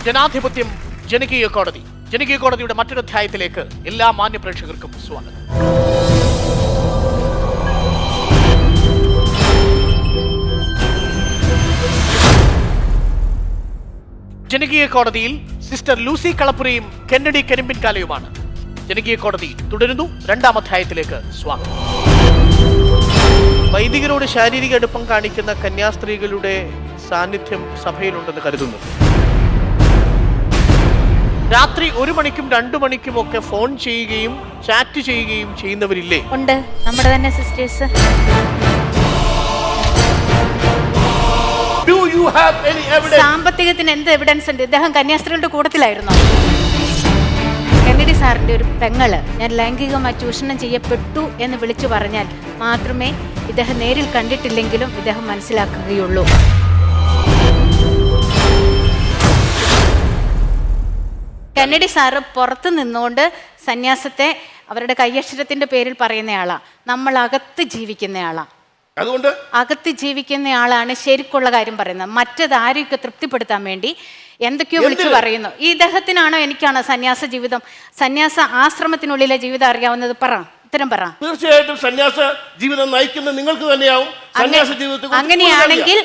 ജനാധിപത്യം ജനകീയ കോടതി. ജനകീയ കോടതിയുടെ മറ്റൊരു അധ്യായത്തിലേക്ക് എല്ലാ മാന്യ പ്രേക്ഷകർക്കും സ്വാഗതം. ജനകീയ കോടതിയിൽ സിസ്റ്റർ ലൂസി കളപ്പുരയും കെന്നഡി കരിമ്പിൻകാലയുമാണ്. ജനകീയ കോടതി തുടരുന്നു. രണ്ടാം അധ്യായത്തിലേക്ക് സ്വാഗതം. വൈദികരോട് ശാരീരിക അടുപ്പം കാണിക്കുന്ന കന്യാസ്ത്രീകളുടെ സാന്നിധ്യം സഭയിലുണ്ടെന്ന് കരുതുന്നു. രാത്രി 1 മണിക്കും 2 മണിക്കും ഒക്കെ ഫോൺ ചെയ്യുകയും ചാറ്റ് ചെയ്യുകയും ചെയ്യുന്നവരില്ലേ? ഉണ്ട്, നമ്മുടെ തന്നെ സിസ്റ്റേഴ്സ്. സാമ്പത്തികത്തിന് എന്ത് എവിഡൻസ് ഉണ്ട്? ഇദ്ദേഹം കന്യാസ്ത്രീകളുടെ കൂട്ടത്തിലായിരുന്നു. കെന്നഡി സാറിന്റെ ഒരു പെങ്ങള് ഞാൻ ലൈംഗികമായി ചൂഷണം ചെയ്യപ്പെട്ടു എന്ന് വിളിച്ചു പറഞ്ഞാൽ മാത്രമേ ഇദ്ദേഹം നേരിൽ കണ്ടിട്ടില്ലെങ്കിലും ഇദ്ദേഹം മനസ്സിലാക്കുകയുള്ളൂ. കെന്നഡി സാറ് പുറത്ത് നിന്നുകൊണ്ട് സന്യാസത്തെ അവരുടെ കയ്യക്ഷരത്തിന്റെ പേരിൽ പറയുന്നയാളാ. നമ്മൾ അകത്ത് ജീവിക്കുന്നയാളാ. അതുകൊണ്ട് അകത്ത് ജീവിക്കുന്നയാളാണ് ശരിക്കുള്ള കാര്യം പറയുന്നത്. മറ്റത് ആരെയൊക്കെ തൃപ്തിപ്പെടുത്താൻ വേണ്ടി എന്തൊക്കെയോ വിളിച്ചു പറയുന്നു. ഈ ഇദ്ദേഹത്തിനാണോ എനിക്കാണോ സന്യാസ ജീവിതം, സന്യാസ ആശ്രമത്തിനുള്ളിലെ ജീവിതം അറിയാവുന്നത്? ഉത്തരം പറ. തീർച്ചയായിട്ടും സന്യാസ ജീവിതം നയിക്കുന്ന നിങ്ങൾക്ക് തന്നെയാവും സന്യാസ ജീവിതത്തെ. അങ്ങനെയാണെങ്കിൽ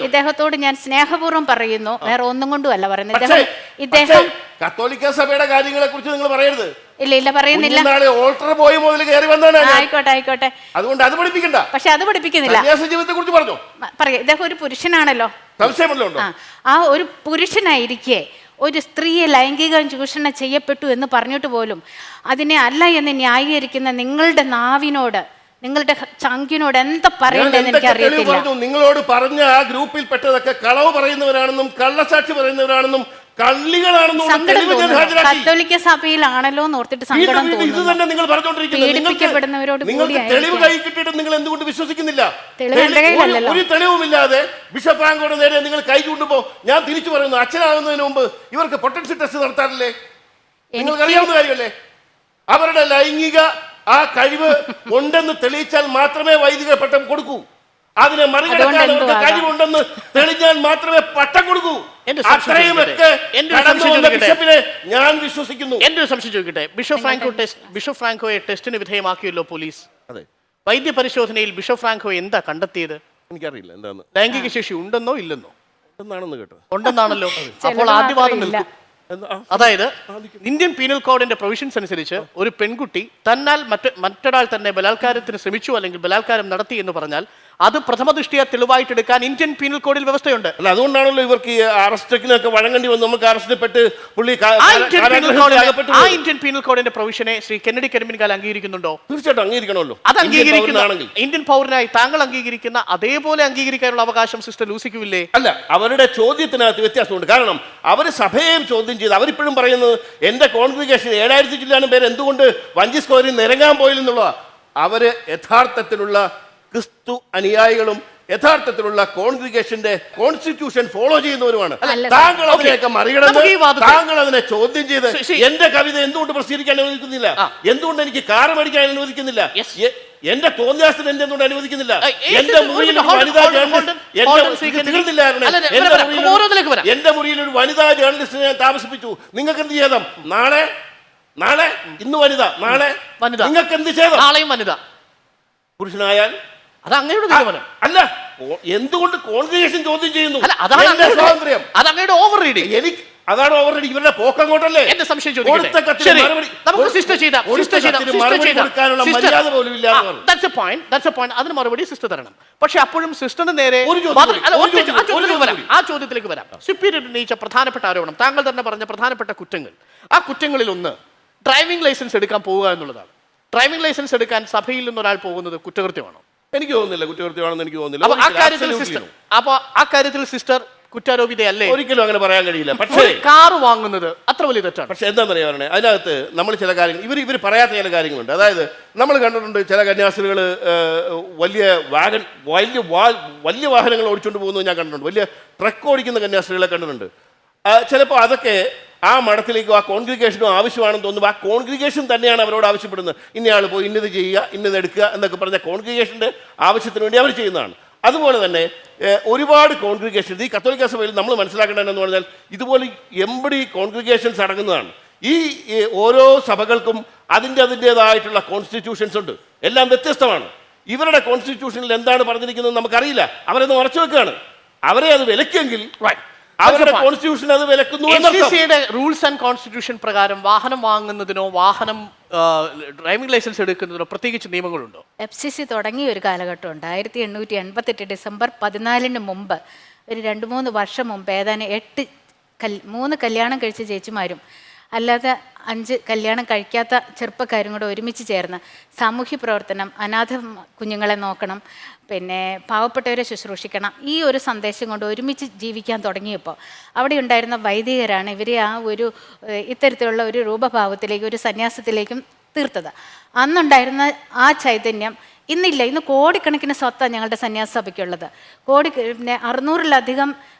ഇദ്ദേഹത്തോട് ഞാൻ സ്നേഹപൂർവ്വം പറയുന്നു, വേറെ ഒന്നും കൊണ്ടും അല്ല പറയുന്നത്. ഇദ്ദേഹം കത്തോലിക്ക സഭയുടെ കാര്യങ്ങളെ കുറിച്ച് നിങ്ങൾ പറയരുത്. ഇല്ല പറയുന്നില്ല. ഓൾട്ടർ പോയി മുതൽ കയറി വന്നാണ്. ആയിക്കോട്ടെ. അതുകൊണ്ട് അത് പഠിപ്പിക്കണ്ട. പക്ഷെ അത് പഠിപ്പിക്കുന്നില്ല. സന്യാസ ജീവിതത്തെ കുറിച്ച് പറഞ്ഞു പറയാം. ഇദ്ദേഹം ഒരു പുരുഷനാണല്ലോ. ആ ഒരു പുരുഷനായിരിക്കെ ഒരു സ്ത്രീയെ ലൈംഗിക ചൂഷണം ചെയ്യപ്പെട്ടു എന്ന് പറഞ്ഞിട്ട് പോലും അതിനെ അല്ല എന്ന് ന്യായീകരിക്കുന്ന നിങ്ങളുടെ നാവിനോട്, നിങ്ങളുടെ ചങ്കിനോട് എന്താ പറയണ്ടെന്ന് എനിക്ക് അറിയത്തില്ല. നിങ്ങളോട് പറഞ്ഞ ആ ഗ്രൂപ്പിൽ പെട്ടതൊക്കെ കളവ് പറയുന്നവരാണെന്നും കള്ളസാക്ഷി പറയുന്നവരാണെന്നും കള്ളികളാണെന്നും കത്തോലിക്ക സഭയിലാണല്ലോ എന്ന് ഓർത്തിട്ട് സങ്കടം തോന്നുന്നു. പീഡിപ്പിക്കപ്പെടുന്നവരോട് തെളിവ് കൈ കിട്ടിയിട്ട് നിങ്ങൾ എന്തുകൊണ്ട് വിശ്വസിക്കുന്നില്ല? തെളിവ് ഒരു തെളിവുമില്ലാതെ ബിഷപ്പ് ഫ്രാങ്കോയുടെ നേരെ നിങ്ങൾ കൈ ചൂണ്ടുമ്പോ ഞാൻ തിരിച്ചു പറയുന്നു, അച്ഛനാകുന്നതിന് മുമ്പ് ഇവർക്ക് പൊട്ടൻഷ്യൽ ടെസ്റ്റ് നടത്താറില്ലേ? നിങ്ങൾക്ക് അറിയാവുന്ന കാര്യമല്ലേ? അവരുടെ ലൈംഗിക ആ കഴിവ് ഉണ്ടെന്ന് തെളിയിച്ചാൽ മാത്രമേ വൈദിക പട്ടം കൊടുക്കൂ. അതിനെ മറികടക്കാൻ അവർക്ക് കഴിവുണ്ടെന്ന് തെളിഞ്ഞാൽ മാത്രമേ പട്ടം കൊടുക്കൂ. ഞാൻ വിശ്വസിക്കുന്നു. എന്റെ ഒരു സംശയം ചോദിക്കട്ടെ. ബിഷപ്പ് ഫ്രാങ്കോയെ ടെസ്റ്റിന് വിധേയമാക്കിയല്ലോ പോലീസ്. അതെ. വൈദ്യ പരിശോധനയിൽ ബിഷപ്പ് ഫ്രാങ്കോ എന്താ കണ്ടെത്തിയത്? എനിക്കറിയില്ല എന്താന്ന്. ലൈംഗിക ശേഷി ഉണ്ടെന്നോ ഇല്ലെന്നോ? ഉണ്ടെന്നാണെന്ന് കേട്ടോ. ഉണ്ടെന്നാണല്ലോ. അപ്പോൾ ആദ്യവാദം നിൽക്കും. അതായത് ഇന്ത്യൻ പീനൽ കോഡിന്റെ പ്രൊവിഷൻസ് അനുസരിച്ച് ഒരു പെൺകുട്ടി തന്നാൽ മറ്റൊരാൾ തന്നെ ബലാത്കാരത്തിന് ശ്രമിച്ചു അല്ലെങ്കിൽ ബലാത്കാരം നടത്തി എന്ന് പറഞ്ഞാൽ അത് പ്രഥമ ദൃഷ്ടിയ തെളിവായിട്ടെടുക്കാൻ ഇന്ത്യൻ പീനൽ കോഡിൽ വ്യവസ്ഥയുണ്ട്. അല്ല, അതുകൊണ്ടാണല്ലോ ഇവർക്ക് ഈ അറസ്റ്റൊക്കെ വഴങ്ങേണ്ടി വന്നു. നമുക്ക് അറസ്റ്റപ്പെട്ട് പുള്ളി ആ ഇന്ത്യൻ പീനൽ കോഡിന്റെ പ്രൊവിഷനെ ശ്രീ കെന്നഡി കരിമ്പിൻകാല അംഗീകരിക്കുന്നുണ്ടോ? തീർച്ചയായിട്ടും അംഗീകരിക്കണമല്ലോ. അത് അംഗീകരിക്കുന്ന ഇന്ത്യൻ പൗരനായി താങ്കൾ അംഗീകരിക്കുന്ന അതേപോലെ അംഗീകരിക്കാനുള്ള അവകാശം സിസ്റ്റർ ലൂസിക്കുമില്ലേ? അല്ല, അവരുടെ ചോദ്യത്തിനകത്ത് വ്യത്യാസമുണ്ട്. കാരണം അവർ സഭയെയും ചോദ്യം ചെയ്ത് അവരിപ്പോഴും പറയുന്നത് എന്റെ കോൺഗ്രിഗേഷൻ 7000 ചില്ലാനും പേര് എന്തുകൊണ്ട് വഞ്ചി സ്കോറിൽ നിരങ്ങാൻ പോയില്ലെന്നുള്ളതാ. അവര് യഥാർത്ഥത്തിലുള്ള ക്രിസ്തു അനുയായികളും യഥാർത്ഥത്തിലുള്ള കോൺഗ്രിഗേഷന്റെ കോൺസ്റ്റിറ്റ്യൂഷൻ ഫോളോ ചെയ്യുന്നവരുമാണ്. താങ്കൾ അതിനെയൊക്കെ മറികടന്ന് താങ്കൾ അതിനെ ചോദ്യം ചെയ്ത് എന്റെ കവിത എന്തുകൊണ്ട് പ്രസിദ്ധീകരിക്കാൻ അനുവദിക്കുന്നില്ല, എന്തുകൊണ്ട് എനിക്ക് കാർ മേടിക്കാൻ അനുവദിക്കുന്നില്ല, എന്റെ തോന്നിയാസത്തിന് എന്തുകൊണ്ട് അനുവദിക്കുന്നില്ല, എന്റെ മുറിയിൽ ഒരു വനിതാ ജേർണലിസ്റ്റിനെ ഞാൻ താമസിപ്പിച്ചു. നിങ്ങൾക്ക് എന്ത് ചെയ്താം? നാളെ ഇന്ന് വനിത, നാളെ നിങ്ങൾക്ക് എന്ത് ചെയ്താം? നാളെയും വനിത. പുരുഷനായാൽ അത് അങ്ങയുടെ തീരുമാനം അല്ല. എന്തുകൊണ്ട് കോൺഗ്രിഗേഷൻ ചോദ്യം ചെയ്യുന്നു? സ്വാതന്ത്ര്യം. അത് അങ്ങയുടെ ഓവർ റീഡിങ്. എനിക്ക് അതാണ് ഓവർ റീഡിങ്. ഇവരുടെ പോക്കങ്ങോട്ടല്ലേ? എന്റെ സംശയം ചോദിക്കട്ടെ. അതിന് മറുപടി സിസ്റ്റർ തരണം. പക്ഷെ അപ്പോഴും സിസ്റ്ററിന് നേരെ ആ ചോദ്യത്തിലേക്ക് വരാം. സുപ്പീരിയർ ഉന്നയിച്ച പ്രധാനപ്പെട്ട ആരോപണം, താങ്കൾ തന്നെ പറഞ്ഞ പ്രധാനപ്പെട്ട കുറ്റങ്ങൾ, ആ കുറ്റങ്ങളിൽ ഒന്ന് ഡ്രൈവിംഗ് ലൈസൻസ് എടുക്കാൻ പോവുക എന്നുള്ളതാണ്. ഡ്രൈവിംഗ് ലൈസൻസ് എടുക്കാൻ സഭയിൽ നിന്ന് ഒരാൾ പോകുന്നത് കുറ്റകൃത്യമാണോ? എനിക്ക് തോന്നുന്നില്ല കുറ്റകൃത്യമാണെന്ന്. എനിക്ക് തോന്നുന്നില്ല. അപ്പൊ ആ കാര്യത്തിൽ സിസ്റ്റർ കുറ്റാരോപിതയല്ലേ? ഒരിക്കലും അങ്ങനെ പറയാൻ കഴിയില്ല. പക്ഷേ കാർ വാങ്ങുന്നത് അത്ര വലിയ തെറ്റാണ്. പക്ഷെ എന്താ പറയാ പറഞ്ഞത്, അതിനകത്ത് നമ്മൾ ചില കാര്യങ്ങൾ ഇവർ പറയാത്ത ചില കാര്യങ്ങളുണ്ട്. അതായത് നമ്മൾ കണ്ടിട്ടുണ്ട് ചില കന്യാസ്ത്രീകൾ വലിയ വാഹനങ്ങൾ ഓടിച്ചുകൊണ്ട് പോകുന്നത് ഞാൻ കണ്ടിട്ടുണ്ട്. വലിയ ട്രക്ക് ഓടിക്കുന്ന കന്യാസ്ത്രീകളെ കണ്ടിട്ടുണ്ട്. ചിലപ്പോൾ അതൊക്കെ ആ മഠത്തിലേക്കും ആ കോൺഗ്രിഗേഷനും ആവശ്യമാണെന്ന് തോന്നുമ്പോൾ ആ കോൺഗ്രിഗേഷൻ തന്നെയാണ് അവരോട് ആവശ്യപ്പെടുന്നത്. ഇന്നയാൾ പോയി ഇന്നത് ചെയ്യുക, ഇന്നത് എടുക്കുക എന്നൊക്കെ പറഞ്ഞ കോൺഗ്രിഗേഷൻ്റെ ആവശ്യത്തിന് വേണ്ടി അവർ ചെയ്യുന്നതാണ്. അതുപോലെ തന്നെ ഒരുപാട് കോൺഗ്രിഗേഷൻസ് ഈ കത്തോലിക്ക സഭയിൽ നമ്മൾ മനസ്സിലാക്കേണ്ടതെന്ന് പറഞ്ഞാൽ ഇതുപോലെ എമ്പടി കോൺഗ്രിഗേഷൻസ് അടങ്ങുന്നതാണ്. ഈ ഓരോ സഭകൾക്കും അതിൻ്റെതായിട്ടുള്ള കോൺസ്റ്റിറ്റ്യൂഷൻസ് ഉണ്ട്, എല്ലാം വ്യത്യസ്തമാണ്. ഇവരുടെ കോൺസ്റ്റിറ്റ്യൂഷനിൽ എന്താണ് പറഞ്ഞിരിക്കുന്നത് നമുക്കറിയില്ല. അവരത് മറച്ചു വെക്കുകയാണ്. അവരെ അത് വിലക്കെങ്കിൽ അവരുടെ കോൺസ്റ്റിറ്റ്യൂഷൻ അത് വിലക്കുന്നു. റൂൾസ് ആൻഡ് കോൺസ്റ്റിറ്റ്യൂഷൻ പ്രകാരം വാഹനം വാങ്ങുന്നതിനോ വാഹനം ഡ്രൈവിംഗ് ലൈസൻസ് എടുക്കുന്നതിനോ പ്രത്യേകിച്ച് നിയമങ്ങളുണ്ടോ? FCC തുടങ്ങിയ ഒരു കാലഘട്ടമുണ്ട്. 1888 ഡിസംബർ 14 മുമ്പ്, ഒരു 2-3 വർഷം മുമ്പ്, ഏതാനും 3 കല്യാണം കഴിച്ച ചേച്ചിമാരും അല്ലാതെ 5 കല്യാണം കഴിക്കാത്ത ചെറുപ്പക്കാരും കൂടെ ഒരുമിച്ച് ചേർന്ന് സാമൂഹ്യ പ്രവർത്തനം, അനാഥ കുഞ്ഞുങ്ങളെ നോക്കണം, പിന്നെ പാവപ്പെട്ടവരെ ശുശ്രൂഷിക്കണം, ഈ ഒരു സന്ദേശം കൊണ്ട് ഒരുമിച്ച് ജീവിക്കാൻ തുടങ്ങിയപ്പോൾ അവിടെ ഉണ്ടായിരുന്ന വൈദികരാണ് ഇവരെ ആ ഒരു ഇത്തരത്തിലുള്ള ഒരു രൂപഭാവത്തിലേക്ക്, ഒരു സന്യാസത്തിലേക്കും തീർത്തത്. അന്നുണ്ടായിരുന്ന ആ ചൈതന്യം ഇന്നില്ല. ഇന്ന് കോടിക്കണക്കിന് സ്വത്താണ് ഞങ്ങളുടെ സന്യാസ സഭയ്ക്കുള്ളത്. പിന്നെ 600-ലധികം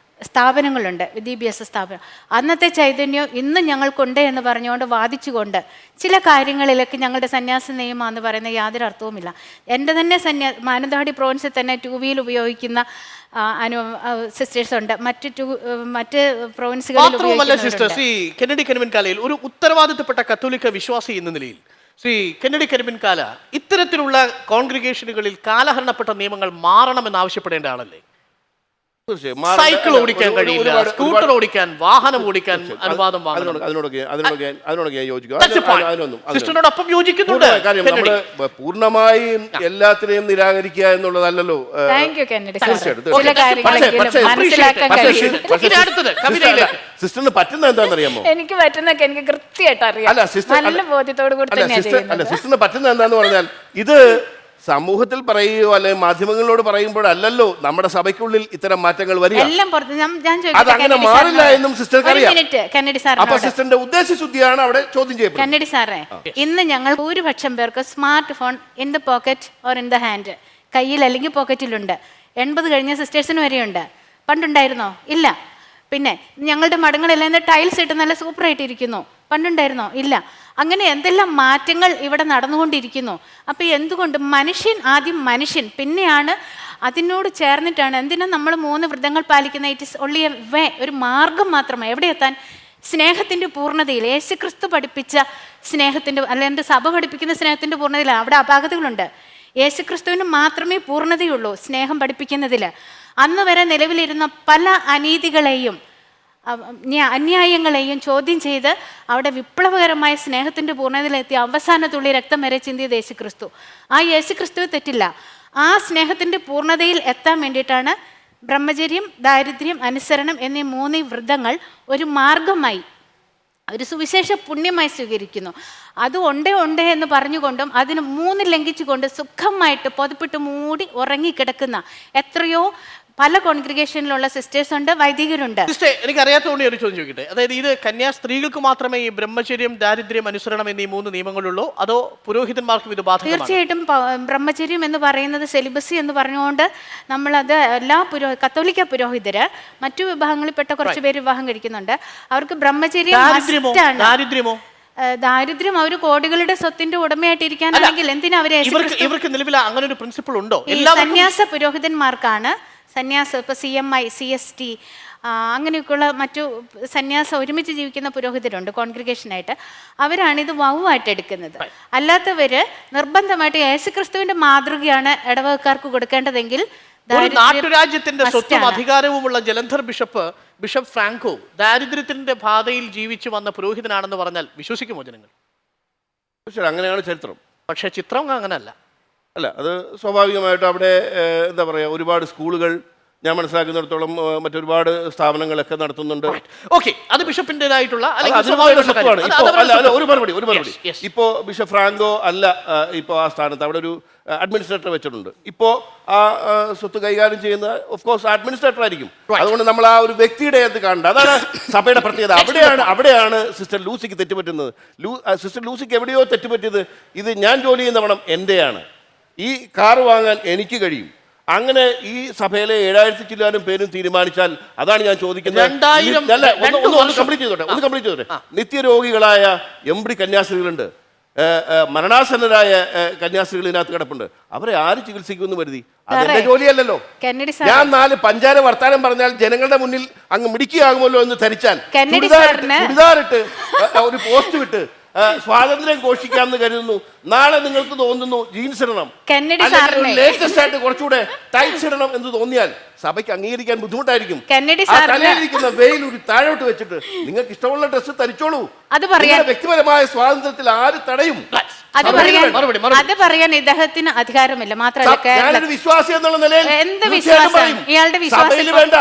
സ്ഥാപനങ്ങളുണ്ട്, വിദ്യാഭ്യാസ സ്ഥാപനം. അന്നത്തെ ചൈതന്യം ഇന്നും ഞങ്ങൾക്കുണ്ട് എന്ന് പറഞ്ഞുകൊണ്ട് വാദിച്ചുകൊണ്ട് ചില കാര്യങ്ങളിലൊക്കെ ഞങ്ങളുടെ സന്യാസ നിയമം എന്ന് പറയുന്ന യാതൊരു അർത്ഥവുമില്ല. എൻ്റെ തന്നെ മാനന്തവാടി പ്രോവിൻസിൽ തന്നെ 2 വീൽ ഉപയോഗിക്കുന്ന സിസ്റ്റേഴ്സ് ഉണ്ട്, മറ്റ് ശ്രീ കെന്നഡി കരിമൻകാലയിൽ ഒരു ഉത്തരവാദിത്തപ്പെട്ട കത്തോലിക്ക വിശ്വാസി എന്ന നിലയിൽ ശ്രീ കെന്നഡി കരിമൻകാല ഇത്തരത്തിലുള്ള കോൺഗ്രിഗേഷനുകളിൽ കാലഹരണപ്പെട്ട നിയമങ്ങൾ മാറണമെന്ന് ആവശ്യപ്പെടേണ്ട ആളല്ലേ? സൈക്കിൾ ഓടിക്കാൻ കഴിയില്ല, സ്കൂട്ടർ ഓടിക്കാൻ, വാഹനം ഓടിക്കാൻ അനുവാദം സിസ്റ്ററിനോടൊപ്പം യോജിക്കുന്നുണ്ട്. നമ്മള് പൂർണ്ണമായും എല്ലാത്തിനെയും നിരാകരിക്കുക എന്നുള്ളതല്ലല്ലോ. സിസ്റ്ററിന് പറ്റുന്ന എന്താണെന്നറിയാമോ? എനിക്ക് പറ്റുന്നൊക്കെ എനിക്ക് കൃത്യമായിട്ട് അറിയാം. നല്ല ബോധ്യത്തോട് കൂടി സിസ്റ്ററിന് പറ്റുന്ന എന്താന്ന് പറഞ്ഞാൽ ഇത് സമൂഹത്തിൽ പറയുകയോ അല്ലെങ്കിൽ മാധ്യമങ്ങളോട് പറയുമ്പോഴല്ലോ നമ്മുടെ സഭയ്ക്കുള്ളിൽ ഇത്തരം മാറ്റങ്ങൾ വരിക. അതങ്ങനെ മാറില്ല എന്നും സിസ്റ്റർക്ക് അറിയാം. അപ്പൊ സിസ്റ്ററിന്റെ ഉദ്ദേശശുദ്ധിയാണ് അവിടെ ചോദ്യം ചെയ്യപ്പെടുന്നത്. കന്നഡി സാറേ, ഇന്ന് ഞങ്ങൾ ഭൂരിപക്ഷം പേർക്ക് smart phone in the pocket or in the hand, കയ്യിൽ അല്ലെങ്കിൽ പോക്കറ്റിലുണ്ട്. 80 കഴിഞ്ഞ സിസ്റ്റേഴ്സിന് വരെയുണ്ട്. പണ്ടുണ്ടായിരുന്നോ? ഇല്ല. പിന്നെ ഞങ്ങളുടെ മടങ്ങളെല്ലാം ടൈൽസ് ഇട്ട് നല്ല സൂപ്പറായിട്ടിരിക്കുന്നു. പണ്ടുണ്ടായിരുന്നോ? ഇല്ല. അങ്ങനെ എന്തെല്ലാം മാറ്റങ്ങൾ ഇവിടെ നടന്നുകൊണ്ടിരിക്കുന്നു. അപ്പോൾ എന്തുകൊണ്ട് ആദ്യം മനുഷ്യൻ, പിന്നെയാണ് അതിനോട് ചേർന്നിട്ടാണ് എന്തിനാ നമ്മൾ 3 വ്രതങ്ങൾ പാലിക്കുന്ന? It is only a way, ഒരു മാർഗം മാത്രമാണ്. എവിടെ എത്താൻ? സ്നേഹത്തിൻ്റെ പൂർണ്ണതയിൽ, യേശുക്രിസ്തു പഠിപ്പിച്ച സ്നേഹത്തിൻ്റെ, അല്ലെങ്കിൽ സഭ പഠിപ്പിക്കുന്ന സ്നേഹത്തിൻ്റെ പൂർണ്ണതയിൽ. അവിടെ അപാകതകളുണ്ട്. യേശുക്രിസ്തുവിന് മാത്രമേ പൂർണ്ണതയുള്ളൂ സ്നേഹം പഠിപ്പിക്കുന്നതിൽ. അന്ന് വരെ നിലവിലിരുന്ന പല അനീതികളെയും അന്യായങ്ങളെയും ചോദ്യം ചെയ്ത് അവിടെ വിപ്ലവകരമായ സ്നേഹത്തിൻ്റെ പൂർണ്ണതയിലെത്തി അവസാനത്തുള്ളി രക്തം വരെ ചിന്തിയത് യേശുക്രിസ്തു. ആ യേശുക്രിസ്തു തെറ്റില്ല. ആ സ്നേഹത്തിൻ്റെ പൂർണ്ണതയിൽ എത്താൻ വേണ്ടിയിട്ടാണ് ബ്രഹ്മചര്യം, ദാരിദ്ര്യം, അനുസരണം എന്നീ 3 വ്രതങ്ങൾ ഒരു മാർഗമായി, ഒരു സുവിശേഷ പുണ്യമായി സ്വീകരിക്കുന്നു. അത് ഉണ്ടേ എന്ന് പറഞ്ഞുകൊണ്ടും അതിന് 3 ലംഘിച്ചുകൊണ്ട് സുഖമായിട്ട് പൊതുപ്പിട്ട് മൂടി ഉറങ്ങിക്കിടക്കുന്ന എത്രയോ പല കോൺഗ്രിഗേഷനിലുള്ള സിസ്റ്റേഴ്സ് ഉണ്ട്, വൈദികരുണ്ട്. എനിക്ക് അറിയാത്തതുകൊണ്ട് ഒരു ചോദ്യം ചോദിക്കട്ടെ. അതായത് ഇത് സ്ത്രീകൾക്ക് മാത്രമേ ഈ ബ്രഹ്മചര്യം, ദാരിദ്ര്യം, അനുസരണം എന്നീ 3 നിയമങ്ങളുള്ളൂ, അതോ പുരോഹിതന്മാർക്കും ഇത് ബാധകമാണ്? തീർച്ചയായിട്ടും ബ്രഹ്മചര്യം എന്ന് പറയുന്നത് സെലിബസി എന്ന് പറഞ്ഞുകൊണ്ട് നമ്മളത് എല്ലാ കത്തോലിക്ക പുരോഹിതര് മറ്റു വിഭാഗങ്ങളിൽപ്പെട്ട കുറച്ച് പേര് വിവാഹം കഴിക്കുന്നുണ്ട്. അവർക്ക് ബ്രഹ്മചര്യം ദാരിദ്ര്യം അവർ കോടികളുടെ സ്വത്തിന്റെ ഉടമയായിട്ടിരിക്കാനാണെങ്കിൽ എന്തിനാ അവരെ? ഇവർക്ക് നിലവിൽ അങ്ങനെ ഒരു പ്രിൻസിപ്പിൾ ഉണ്ടോ? സന്യാസ പുരോഹിതന്മാർക്കാണ് സന്യാസം. ഇപ്പോൾ CMI, CST അങ്ങനെയൊക്കെയുള്ള മറ്റു സന്യാസം ഒരുമിച്ച് ജീവിക്കുന്ന പുരോഹിതരുണ്ട് കോൺഗ്രിഗേഷനായിട്ട്. അവരാണിത് വൗവായിട്ട് എടുക്കുന്നത്. അല്ലാത്തവര് നിർബന്ധമായിട്ട് യേശുക്രിസ്തുവിന്റെ മാതൃകയാണ് ഇടവകക്കാർക്ക് കൊടുക്കേണ്ടതെങ്കിൽ നാട്ടുരാജ്യത്തിന്റെ സ്വത്തും അധികാരവുമുള്ള ജലന്ധർ ബിഷപ്പ് ഫ്രാങ്കോ ദാരിദ്ര്യത്തിന്റെ പാതയിൽ ജീവിച്ചു വന്ന പുരോഹിതനാണെന്ന് പറഞ്ഞാൽ വിശ്വസിക്കുമോ ജനങ്ങൾ? അങ്ങനെയാണ് ചരിത്രം. പക്ഷെ ചിത്രം അങ്ങനല്ല. അല്ല, അത് സ്വാഭാവികമായിട്ടും അവിടെ എന്താ പറയുക, ഒരുപാട് സ്കൂളുകൾ ഞാൻ മനസ്സിലാക്കുന്നിടത്തോളം മറ്റൊരുപാട് സ്ഥാപനങ്ങളൊക്കെ നടത്തുന്നുണ്ട്. ഓക്കെ, അത് ബിഷപ്പിൻ്റെതായിട്ടുള്ള ഒരു മറുപടി. ഇപ്പോ ബിഷപ്പ് ഫ്രാങ്കോ അല്ല ഇപ്പോൾ ആ സ്ഥാനത്ത്, അവിടെ ഒരു അഡ്മിനിസ്ട്രേറ്റർ വെച്ചിട്ടുണ്ട്. ഇപ്പോൾ ആ സ്വത്ത് കൈകാര്യം ചെയ്യുന്ന ഓഫ് കോഴ്സ് അഡ്മിനിസ്ട്രേറ്റർ ആയിരിക്കും. അതുകൊണ്ട് നമ്മൾ ആ ഒരു വ്യക്തിയുടെ അത് കാണണ്ട. അതാണ് സഭയുടെ പ്രത്യേകത. അവിടെയാണ് സിസ്റ്റർ ലൂസിക്ക് തെറ്റുപറ്റുന്നത്. സിസ്റ്റർ ലൂസിക്ക് എവിടെയോ തെറ്റുപറ്റിയത്. ഇത് ഞാൻ ജോലി ചെയ്യുന്ന പണം എൻ്റെയാണ്, ഈ കാർ വാങ്ങാൻ എനിക്ക് കഴിയും. അങ്ങനെ ഈ സഭയിലെ 7000 ചില്ലാനും പേരും തീരുമാനിച്ചാൽ, അതാണ് ഞാൻ ചോദിക്കുന്നത്. ഒന്ന് കംപ്ലീറ്റ് ചെയ്തോട്ടെ. നിത്യരോഗികളായ എംബ്രി കന്യാസ്ത്രീകളുണ്ട്. മരണാസന്നരായ കന്യാസ്ത്രീകൾ ഇതിനകത്ത് കിടപ്പുണ്ട്. അവരെ ആര് ചികിത്സിക്കുമെന്ന് കരുതി? അതെന്റെ ജോലിയല്ലല്ലോ. ഞാൻ 4 പഞ്ചാര വർത്താനം പറഞ്ഞാൽ ജനങ്ങളുടെ മുന്നിൽ അങ്ങ് മിടിക്കുകയാകുമല്ലോ എന്ന് ധരിച്ചാൽ ചുരിദാറിട്ട് ഒരു പോസ്റ്റ് വിട്ട് സ്വാതന്ത്ര്യം ഘോഷിക്കാമെന്ന് കരുതുന്നു. നാളെ നിങ്ങൾക്ക് തോന്നുന്നു ജീൻസ് ഇടണം, ലേറ്റസ്റ്റ് ആയിട്ട് കുറച്ചുകൂടെ ടൈറ്റ്സ് ഇടണം എന്ന് തോന്നിയാൽ സഭയ്ക്ക് അംഗീകരിക്കാൻ ബുദ്ധിമുട്ടായിരിക്കും. തലയിലിരിക്കുന്ന വെയിൽ ഒരു താഴോട്ട് വെച്ചിട്ട് നിങ്ങൾക്ക് ഇഷ്ടമുള്ള ഡ്രസ്സ് ധരിച്ചോളൂ. വ്യക്തിപരമായ സ്വാതന്ത്ര്യത്തിൽ ആര് തടയും? അത് പറയാൻ ഇദ്ദേഹത്തിന് അധികാരമില്ല. മാത്രമല്ല ഞാനൊരു വിശ്വാസി എന്നുള്ള നിലയിൽ എന്ത് വിശ്വാസം ഇയാളുടെ വിശ്വാസം വേണ്ട.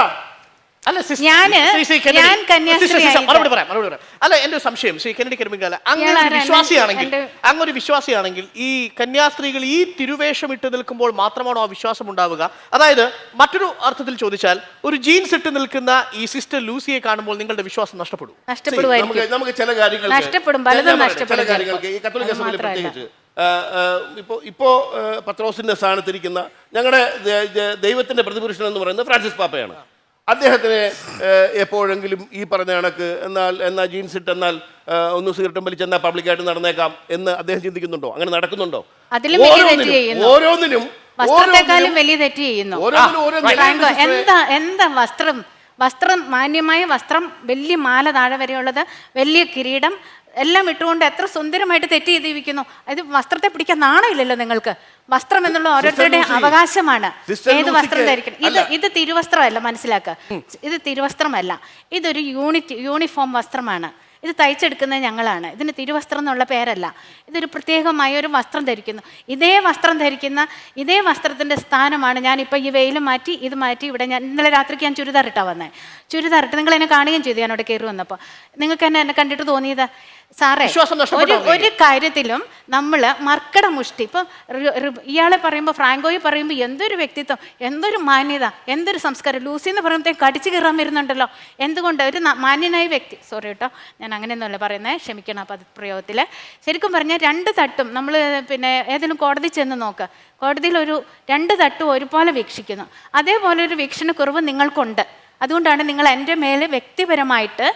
മറുപടി പറയാം. അല്ല, എന്റെ സംശയം ശ്രീ കെന്നഡി കരിമ്പിങ്കാല, അങ്ങൊരു വിശ്വാസിയാണെങ്കിൽ ഈ കന്യാസ്ത്രീകൾ ഈ തിരുവേഷം ഇട്ട് നിൽക്കുമ്പോൾ മാത്രമാണോ ആ വിശ്വാസം ഉണ്ടാവുക? അതായത് മറ്റൊരു അർത്ഥത്തിൽ ചോദിച്ചാൽ, ഒരു ജീൻസ് ഇട്ട് നിൽക്കുന്ന ഈ സിസ്റ്റർ ലൂസിയെ കാണുമ്പോൾ നിങ്ങളുടെ വിശ്വാസം നഷ്ടപ്പെടും. നമുക്ക് ചില കാര്യങ്ങൾ ഈ കത്തോലിക്ക സഭയിൽ പ്രത്യേകിച്ച് ഇപ്പോ പത്രോസിന്റെ സ്ഥാനത്തിരിക്കുന്ന ഞങ്ങളുടെ ദൈവത്തിന്റെ പ്രതിപുരുഷൻ എന്ന് പറയുന്നത് ഫ്രാൻസിസ് പാപ്പയാണ്. അദ്ദേഹത്തിന് എപ്പോഴെങ്കിലും ഈ പറഞ്ഞ കണക്ക് എന്നാൽ ജീൻസ് ഇട്ടെന്നാൽ ഒന്ന് സിഗരറ്റും വലിച്ചെന്നാൽ പബ്ലിക്കായിട്ട് നടന്നേക്കാം എന്ന് അദ്ദേഹം ചിന്തിക്കുന്നുണ്ടോ? അങ്ങനെ നടക്കുന്നുണ്ടോ? ഓരോന്നിനും വലിയ തെറ്റ് ചെയ്യുന്നു. എന്താ വസ്ത്രം മാന്യമായ വസ്ത്രം, വലിയ മാല താഴെ വരെയുള്ളത്, വലിയ കിരീടം എല്ലാം ഇട്ടുകൊണ്ട് എത്ര സുന്ദരമായിട്ട് തെറ്റ് ചെയ്തിരിക്കുന്നു. ഇത് വസ്ത്രത്തെ പിടിക്കാൻ നാണമില്ലല്ലോ നിങ്ങൾക്ക്? വസ്ത്രം എന്നുള്ള ഓരോരുത്തരുടെ അവകാശമാണ്. ഏത് വസ്ത്രം ധരിക്കണം. ഇത് തിരുവസ്ത്രമല്ല, മനസ്സിലാക്കുക. ഇത് തിരുവസ്ത്രമല്ല, ഇതൊരു യൂണിഫോം വസ്ത്രമാണ്. ഇത് തയ്ച്ചെടുക്കുന്നത് ഞങ്ങളാണ്. ഇതിന് തിരുവസ്ത്രം എന്നുള്ള പേരല്ല. ഇതൊരു പ്രത്യേകമായ ഒരു വസ്ത്രം ധരിക്കുന്നു. ഇതേ വസ്ത്രം ധരിക്കുന്ന ഇതേ വസ്ത്രത്തിൻ്റെ സ്ഥാനമാണ് ഞാനിപ്പോൾ ഈ വെയിൽ മാറ്റി ഇത് മാറ്റി ഇവിടെ ഞാൻ ഇന്നലെ രാത്രിക്ക് ഞാൻ ചുരിദാറിട്ടാണ് വന്നത്. ചുരിദാറിട്ട് നിങ്ങൾ എന്നെ കാണുകയും ചെയ്തു. ഞാൻ അവിടെ കയറി വന്നപ്പോൾ നിങ്ങൾക്ക് എന്നെ കണ്ടിട്ട് തോന്നിയത് സാറേ, ഒരു കാര്യത്തിലും നമ്മൾ മർക്കട മുഷ്ടി. ഇപ്പം ഇയാളെ പറയുമ്പോൾ, ഫ്രാങ്കോയെ പറയുമ്പോൾ എന്തൊരു വ്യക്തിത്വം, എന്തൊരു മാന്യത, എന്തൊരു സംസ്കാരം. ലൂസി എന്ന് പറയുമ്പോഴത്തേക്ക് കടിച്ചു കയറാൻ വരുന്നുണ്ടല്ലോ. എന്തുകൊണ്ട് ഒരു മാന്യനായ വ്യക്തി, സോറി കേട്ടോ ഞാൻ അങ്ങനെയൊന്നുമല്ല പറയുന്നത്, ക്ഷമിക്കണം. അപ്പം അത് പ്രയോഗത്തിൽ ശരിക്കും പറഞ്ഞാൽ 2 തട്ടും നമ്മൾ പിന്നെ ഏതെങ്കിലും കോടതി ചെന്ന് നോക്കുക, കോടതിയിൽ 2 തട്ടും ഒരുപോലെ വീക്ഷിക്കുന്നു. അതേപോലെ ഒരു വീക്ഷണക്കുറവ് നിങ്ങൾക്കുണ്ട്. അതുകൊണ്ടാണ് നിങ്ങൾ എൻ്റെ മേലെ വ്യക്തിപരമായിട്ട്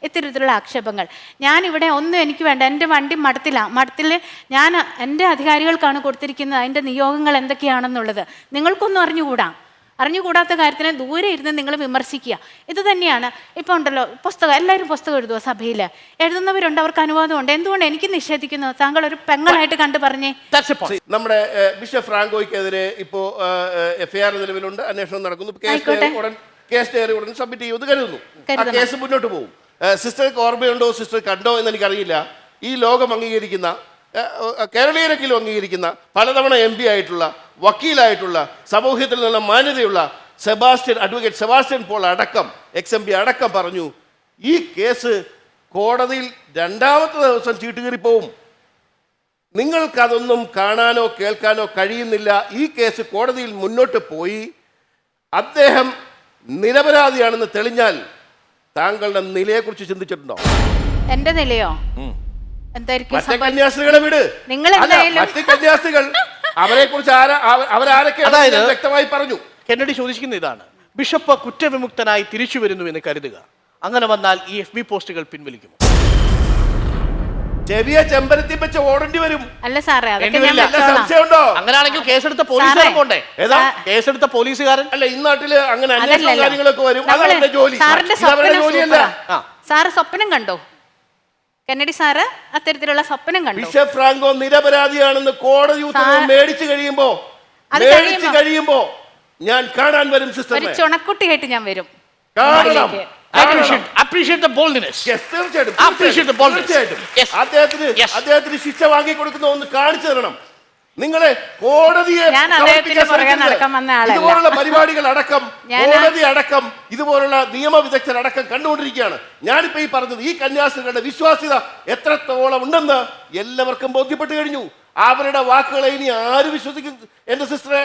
ഇത്തരത്തിലുള്ള ആക്ഷേപങ്ങൾ. ഞാനിവിടെ ഒന്നും എനിക്ക് വേണ്ട. എൻ്റെ വണ്ടി മഠത്തിൽ ഞാൻ എൻ്റെ അധികാരികൾക്കാണ് കൊടുത്തിരിക്കുന്നത് അതിൻ്റെ നിയോഗങ്ങൾ എന്തൊക്കെയാണെന്നുള്ളത്. നിങ്ങൾക്കൊന്നും അറിഞ്ഞുകൂടാത്ത കാര്യത്തിനെ ദൂരെ ഇരുന്ന് നിങ്ങൾ വിമർശിക്കുക. ഇത് തന്നെയാണ് ഇപ്പോൾ ഉണ്ടല്ലോ പുസ്തകം, എല്ലാവരും പുസ്തകം എഴുതുക. സഭയിൽ എഴുതുന്നവരുണ്ട്, അവർക്ക് അനുവാദമുണ്ട്. എന്തുകൊണ്ട് എനിക്ക് നിഷേധിക്കുന്നു? താങ്കൾ ഒരു പെങ്ങളായിട്ട് കണ്ടു പറഞ്ഞേ. നമ്മുടെ ബിഷപ്പ് ഫ്രാങ്കോയ്ക്കെതിരെ ഇപ്പോൾ FIR നിലവിലുണ്ട്, അന്വേഷണം നടക്കുന്നു. കേസ് ഡയറി ഉടൻ സബ്മിറ്റ് ചെയ്യുമെന്ന് കരുതുന്നു. ആ കേസ് മുന്നോട്ട് പോകും. സിസ്റ്റർക്ക് ഓർമ്മയുണ്ടോ, സിസ്റ്റർ കണ്ടോ എന്ന് എനിക്കറിയില്ല. ഈ ലോകം അംഗീകരിക്കുന്ന, കേരളീയരെങ്കിലും അംഗീകരിക്കുന്ന, പലതവണ MP ആയിട്ടുള്ള, വക്കീലായിട്ടുള്ള, സമൂഹത്തിൽ നിന്നുള്ള മാന്യതയുള്ള അഡ്വക്കേറ്റ് സെബാസ്റ്റ്യൻ പോൾ അടക്കം, XMP അടക്കം പറഞ്ഞു, ഈ കേസ് കോടതിയിൽ 2ാമത്തെ ദിവസം ചീട്ടുകീറിപ്പോവും. നിങ്ങൾക്കതൊന്നും കാണാനോ കേൾക്കാനോ കഴിയുന്നില്ല. ഈ കേസ് കോടതിയിൽ മുന്നോട്ട് പോയി അദ്ദേഹം നിരപരാധിയാണെന്ന് തെളിഞ്ഞാൽ താങ്കളുടെ നിലയെക്കുറിച്ച് ചിന്തിച്ചിട്ടുണ്ടോ? എന്റെ നിലയോ? മറ്റേ കന്യാസ്ത്രീകളെ വിട്. മറ്റു കന്യാസ്ത്രീകൾ അവരെ കുറിച്ച് അവരാരൊക്കെ വ്യക്തമായി പറഞ്ഞു. കെന്നഡി ചോദിക്കുന്ന ഇതാണ്, ബിഷപ്പ് കുറ്റവിമുക്തനായി തിരിച്ചു വരുന്നു എന്ന് കരുതുക. അങ്ങനെ വന്നാൽ ഈ FB പോസ്റ്റുകൾ പിൻവലിക്കുമോ? ചെറിയ ചെമ്പരത്തി വെച്ച് ഓടേണ്ടി വരും. അല്ല സാറേ, സംശയമുണ്ടോ? അങ്ങനെയാണെങ്കിൽ കേസെടുത്ത പോലീസുകാരൻ പോണ്ടേ? കേസെടുത്ത പോലീസുകാരൻ അല്ല, ഈ നാട്ടില് അങ്ങനെ അന്വേഷണ കാര്യങ്ങളൊക്കെ വരും. അതാണ് ജോലി. ജോലിയല്ല. സാറ് സ്വപ്നം കണ്ടോ? കെന്നഡി സാറ് അത്തരത്തിലുള്ള സ്വപ്നം കണ്ടു. ബിഷപ്പ് ഫ്രാങ്കോ നിരപരാധിയാണെന്ന് കോടതി ഉത്തരവ് മേടിച്ചു കഴിയുമ്പോ ഞാൻ കാണാൻ വരും. സിസ്റ്റർ ചുണക്കുട്ടിയായിട്ട് ഞാൻ വരും. Appreciate the boldness. Yes, appreciate the boldness. Yes. അദ്ദേഹത്തിന് ശിക്ഷ വാങ്ങി കൊടുക്കുന്ന ഒന്ന് കാണിച്ചു തരണം. നിങ്ങളെ കോടതിയെ ഇതുപോലുള്ള പരിപാടികൾ അടക്കം, കോടതി അടക്കം, ഇതുപോലുള്ള നിയമവിദഗ്ധരടക്കം കണ്ടുകൊണ്ടിരിക്കുകയാണ്. ഞാനിപ്പോ ഈ പറഞ്ഞത് ഈ കന്യാസ്ത്രീകളുടെ വിശ്വാസ്യത എത്രത്തോളം ഉണ്ടെന്ന് എല്ലാവർക്കും ബോധ്യപ്പെട്ടു കഴിഞ്ഞു. അവരുടെ വാക്കുകളെ ഇനി ആര് വിശ്വസിക്കും? എന്റെ സിസ്റ്ററെ,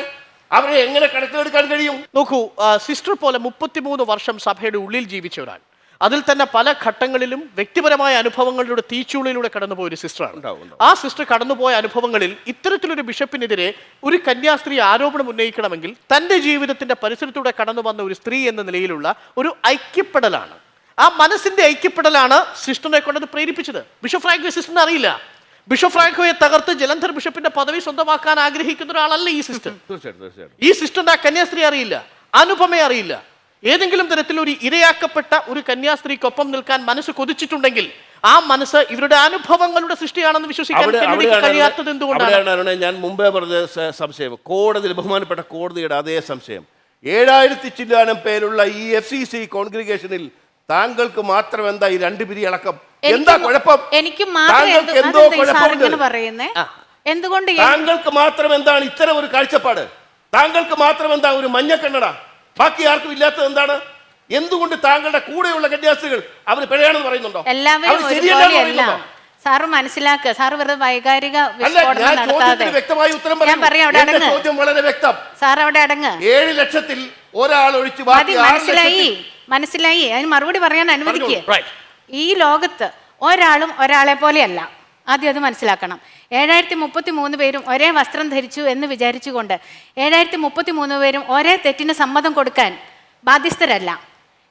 അവരെ എങ്ങനെ കണക്കിലെടുക്കാൻ കഴിയും? നോക്കൂ, സിസ്റ്റർ പോലെ 33 വർഷം സഭയുടെ ഉള്ളിൽ ജീവിച്ച ഒരാൾ, അതിൽ തന്നെ പല ഘട്ടങ്ങളിലും വ്യക്തിപരമായ അനുഭവങ്ങളിലൂടെ തീച്ചുള്ളിലൂടെ കടന്നുപോയ ഒരു സിസ്റ്ററാണ്. ആ സിസ്റ്റർ കടന്നുപോയ അനുഭവങ്ങളിൽ ഇത്തരത്തിലൊരു ബിഷപ്പിനെതിരെ ഒരു കന്യാസ്ത്രീ ആരോപണം ഉന്നയിക്കണമെങ്കിൽ തൻ്റെ ജീവിതത്തിന്റെ പരിസരത്തൂടെ കടന്നു വന്ന ഒരു സ്ത്രീ എന്ന നിലയിലുള്ള ഒരു ഐക്യപ്പെടലാണ്, ആ മനസ്സിന്റെ ഐക്യപ്പെടലാണ് സിസ്റ്ററിനെ കൊണ്ടത് പ്രേരിപ്പിച്ചത്. ബിഷപ്പ് ഫ്രാങ്കോ സിസ്റ്ററിനെ അറിയില്ല, ബിഷപ്പ് ഫ്രാങ്കോയെ തകർത്ത് ജലന്ധർ ബിഷപ്പിന്റെ പദവി സ്വന്തമാക്കാൻ ആഗ്രഹിക്കുന്ന ഒരാളല്ല ഈ സിസ്റ്റർ. തീർച്ചയായിട്ടും ഈ സിസ്റ്ററിന്റെ ആ കന്യാസ്ത്രീ അറിയില്ല, അനുപമയെ അറിയില്ല. ഏതെങ്കിലും തരത്തിൽ ഒരു ഇരയാക്കപ്പെട്ട ഒരു കന്യാസ്ത്രീക്കൊപ്പം നിൽക്കാൻ മനസ്സ് കൊതിച്ചിട്ടുണ്ടെങ്കിൽ ആ മനസ്സ് ഇവരുടെ അനുഭവങ്ങളുടെ സൃഷ്ടിയാണെന്ന് വിശ്വസിക്കാൻ കെന്നഡിക്ക് കഴിയാത്തത് എന്തുകൊണ്ടാണ്? ഞാൻ മുമ്പേ പറഞ്ഞ സംശയം, കോടതി, ബഹുമാനപ്പെട്ട കോടതിയുടെ അതേ സംശയം. 7000 ചില്ലാനം പേരുള്ള ഈ FCC കോൺഗ്രിഗേഷനിൽ താങ്കൾക്ക് മാത്രം എന്താ ഈ 2 പിരി അടക്കം? എന്താ കുഴപ്പം? എനിക്ക് എന്തുകൊണ്ട് താങ്കൾക്ക് മാത്രം എന്താണ് ഇത്തരം ഒരു കാഴ്ചപ്പാട്? താങ്കൾക്ക് മാത്രം എന്താ ഒരു മഞ്ഞക്കണ്ണട? ബാക്കി ആർക്കും ഇല്ലാത്തത് എന്താണ്? എന്തുകൊണ്ട് താങ്കളുടെ കൂടെയുള്ള കന്യാസ്ത്രീകൾ അവർ പിഴയാണെന്ന് പറയുന്നുണ്ടോ? എല്ലാവരും സാറ് മനസ്സിലാക്കുക. സാറ് വെറുതെ വൈകാരിക വിസ്ഫോടനം നടത്താതെ ഞാൻ പറയാം, അവിടെ അടങ്ങ്. വളരെ വ്യക്തം. സാർ അവിടെ അടങ്ങ്. 7 ലക്ഷത്തിൽ ഒരാൾ ഒഴിച്ച് മനസ്സിലായി. അതിന് മറുപടി പറയാൻ അനുവദിക്കുക. ഈ ലോകത്ത് ഒരാളും ഒരാളെ പോലെയല്ല. ആദ്യം അത് മനസ്സിലാക്കണം. 7033 പേരും ഒരേ വസ്ത്രം ധരിച്ചു എന്ന് വിചാരിച്ചുകൊണ്ട് 7033 പേരും ഒരേ തെറ്റിന് സമ്മതം കൊടുക്കാൻ ബാധ്യസ്ഥരല്ല.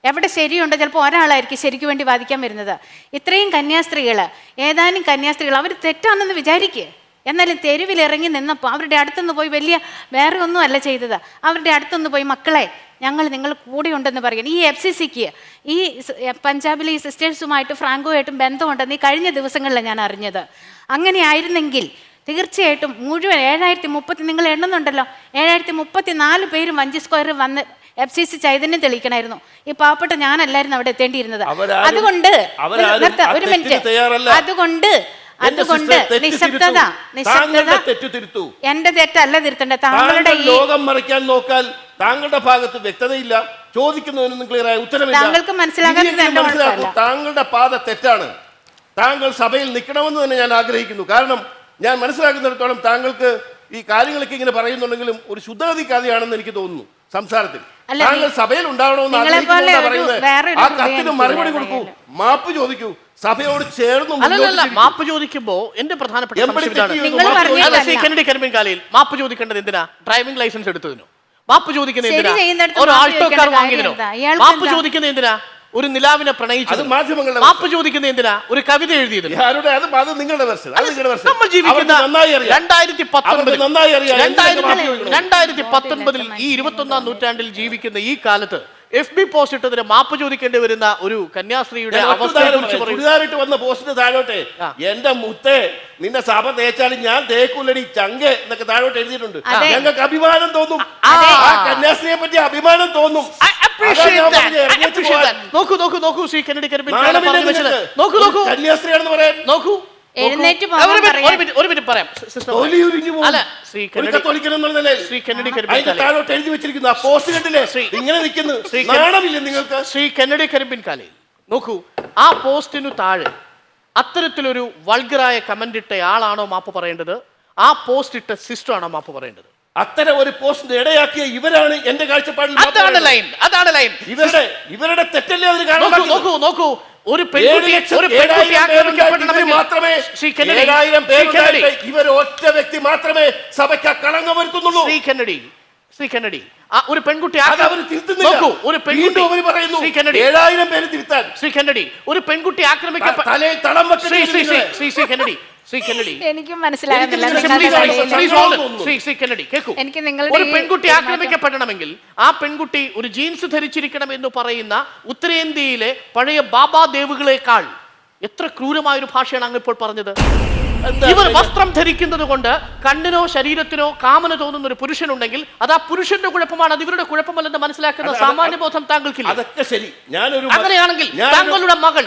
എവിടെ ശരിയുണ്ടോ ചിലപ്പോൾ ഒരാളായിരിക്കും ശരിക്കു വേണ്ടി വാദിക്കാൻ വരുന്നത്. ഇത്രയും കന്യാസ്ത്രീകൾ, ഏതാനും കന്യാസ്ത്രീകൾ അവർ തെറ്റാണെന്ന് വിചാരിക്കുക. എന്നാലും തെരുവിലിറങ്ങി നിന്നപ്പോൾ അവരുടെ അടുത്തുനിന്ന് പോയി വേറെ ഒന്നും അല്ല ചെയ്തത്. അവരുടെ അടുത്തുനിന്ന് പോയി മക്കളെ നിങ്ങൾ കൂടെ ഉണ്ടെന്ന് പറയണം. ഈ FCCക്ക് ഈ പഞ്ചാബിലെ ഈ സിസ്റ്റേഴ്സുമായിട്ട് ഫ്രാങ്കോയായിട്ടും ബന്ധമുണ്ടെന്ന് ഈ കഴിഞ്ഞ ദിവസങ്ങളിലാണ് ഞാൻ അറിഞ്ഞത്. അങ്ങനെയായിരുന്നെങ്കിൽ തീർച്ചയായിട്ടും മുഴുവൻ 7030 നിങ്ങൾ എണ്ണുന്നുണ്ടല്ലോ, 7034 പേരും വഞ്ചി സ്ക്വയറിൽ വന്ന് FCC ചൈതന്യം തെളിയിക്കണമായിരുന്നു. ഈ പാവപ്പെട്ട ഞാനല്ലായിരുന്നു അവിടെ എത്തേണ്ടിയിരുന്നത്. അതുകൊണ്ട് ഒരു മിനിറ്റ്, അതുകൊണ്ട് നിശബ്ദത എന്റെ തെറ്റല്ല തിരുത്തണ്ടേ. താങ്കളുടെ ലോകം മറിക്കാൻ നോക്കാൻ താങ്കളുടെ ഭാഗത്ത് വ്യക്തതയില്ല, ചോദിക്കുന്നതിനൊന്നും ക്ലിയറായ ഉത്തരവില്ല. താങ്കൾക്ക് മനസ്സിലാകാത്തത് താങ്കളുടെ പാത തെറ്റാണ്. താങ്കൾ സഭയിൽ നിൽക്കണമെന്ന് തന്നെ ഞാൻ ആഗ്രഹിക്കുന്നു. കാരണം ഞാൻ മനസ്സിലാക്കുന്നിടത്തോളം താങ്കൾക്ക് ഈ കാര്യങ്ങളൊക്കെ ഇങ്ങനെ പറയുന്നുണ്ടെങ്കിലും ഒരു ശുദ്ധഗതിക്കാതെയാണെന്ന് എനിക്ക് തോന്നുന്നു സംസാരത്തിൽ. താങ്കൾ സഭയിൽ ഉണ്ടാവണമെന്ന് ആഗ്രഹിക്കുന്നത്. ആ കത്തിന് മറുപടി കൊടുക്കൂ, മാപ്പ് ചോദിക്കൂ, സഭയോട് ചേർന്ന് മാപ്പ് ചോദിക്കുമ്പോ എന്റെ പ്രധാനപ്പെട്ട കെന്നഡി കരിമ്പിൻകാലയിൽ മാപ്പ് ചോദിക്കേണ്ടത് എന്തിനാ? Driving licence എടുത്തതിനോ? മാപ്പ് ചോദിക്കുന്നത് എന്തിനാ? ഒരു ആൾട്ടോ കാർ വാങ്ങിയതിനോ? മാപ്പ് ചോദിക്കുന്നത് എന്തിനാ? ഒരു നിലാവിനെ പ്രണയിച്ചത്? മാപ്പ് ചോദിക്കുന്നത് എന്തിനാ? ഒരു കവിത എഴുതിയതിന്? നമ്മൾ ജീവിക്കുന്ന 2019 ഈ 21ാം നൂറ്റാണ്ടിൽ ജീവിക്കുന്ന ഈ കാലത്ത് FB പോസ്റ്റ് ഇട്ടതിന് മാപ്പ് ചോദിക്കേണ്ടി വരുന്ന ഒരു കന്യാസ്ത്രീയുടെ അവസ്ഥയായിട്ട് വന്ന പോസ്റ്റിന് താഴോട്ടെ എന്റെ മുത്തേ നിന്റെ സഭ തേച്ചാലും ഞാൻ തേക്കൂലടി ചങ്കെ എന്നൊക്കെ താഴോട്ട് എഴുതിയിട്ടുണ്ട്. ഞങ്ങൾക്ക് അഭിമാനം തോന്നും, ആ കന്യാസ്ത്രീയെ പറ്റി അഭിമാനം തോന്നും. നോക്കൂ ശ്രീ കെന്നഡി കരിമ്പിൻ, കന്യാസ്ത്രീയാണെന്ന് പറയാൻ നോക്കൂ. ഒരു മിനിറ്റ് പറയാം. ശ്രീ കെന്നഡി കരിമ്പിൻകാലയിൽ നോക്കൂ, ആ പോസ്റ്റിനു താഴെ അത്തരത്തിലൊരു വൾഗറായ കമന്റ് ഇട്ട ആളാണോ മാപ്പ് പറയേണ്ടത്? ആ പോസ്റ്റ് ഇട്ട സിസ്റ്റർ ആണോ മാപ്പ് പറയേണ്ടത്? അത്തരം ഒരു പോസ്റ്റിന് ഇടയാക്കിയ ഇവരാണ് എന്റെ കാഴ്ചപ്പാടിൽ. അതാണ് ലൈൻ. ഇവരുടെ തെറ്റല്ലേ അതിന് കാരണം. നോക്കൂ ഒരു പെൺകുട്ടി മാത്രമേ ഇവർ ഒറ്റ വ്യക്തി മാത്രമേ സഭയ്ക്ക് കളങ്കം വരുത്തുന്നുള്ളൂ. ശ്രീ കെന്നഡി ഒരു പെൺകുട്ടി ആക്രമിക്കപ്പെടണമെങ്കിൽ ആ പെൺകുട്ടി ഒരു ജീൻസ് ധരിച്ചിരിക്കണം എന്ന് പറയുന്ന ഉത്തരേന്ത്യയിലെ പഴയ ബാബാ ദേവുകളെക്കാൾ എത്ര ക്രൂരമായൊരു ഭാഷയാണ് അങ്ങ് ഇപ്പോൾ പറഞ്ഞത്. ഇവർ വസ്ത്രം ധരിക്കുന്നത് കൊണ്ട് കണ്ണിനോ ശരീരത്തിനോ കാമന തോന്നുന്ന ഒരു പുരുഷനുണ്ടെങ്കിൽ അത് ആ പുരുഷന്റെ കുഴപ്പമാണ്, അത് ഇവരുടെ കുഴപ്പമല്ലെന്ന് മനസ്സിലാക്കുന്ന സാമാന്യബോധം താങ്കൾക്കില്ല. അതൊക്കെ ശരി. അങ്ങനെയാണെങ്കിൽ താങ്കളുടെ മകൾ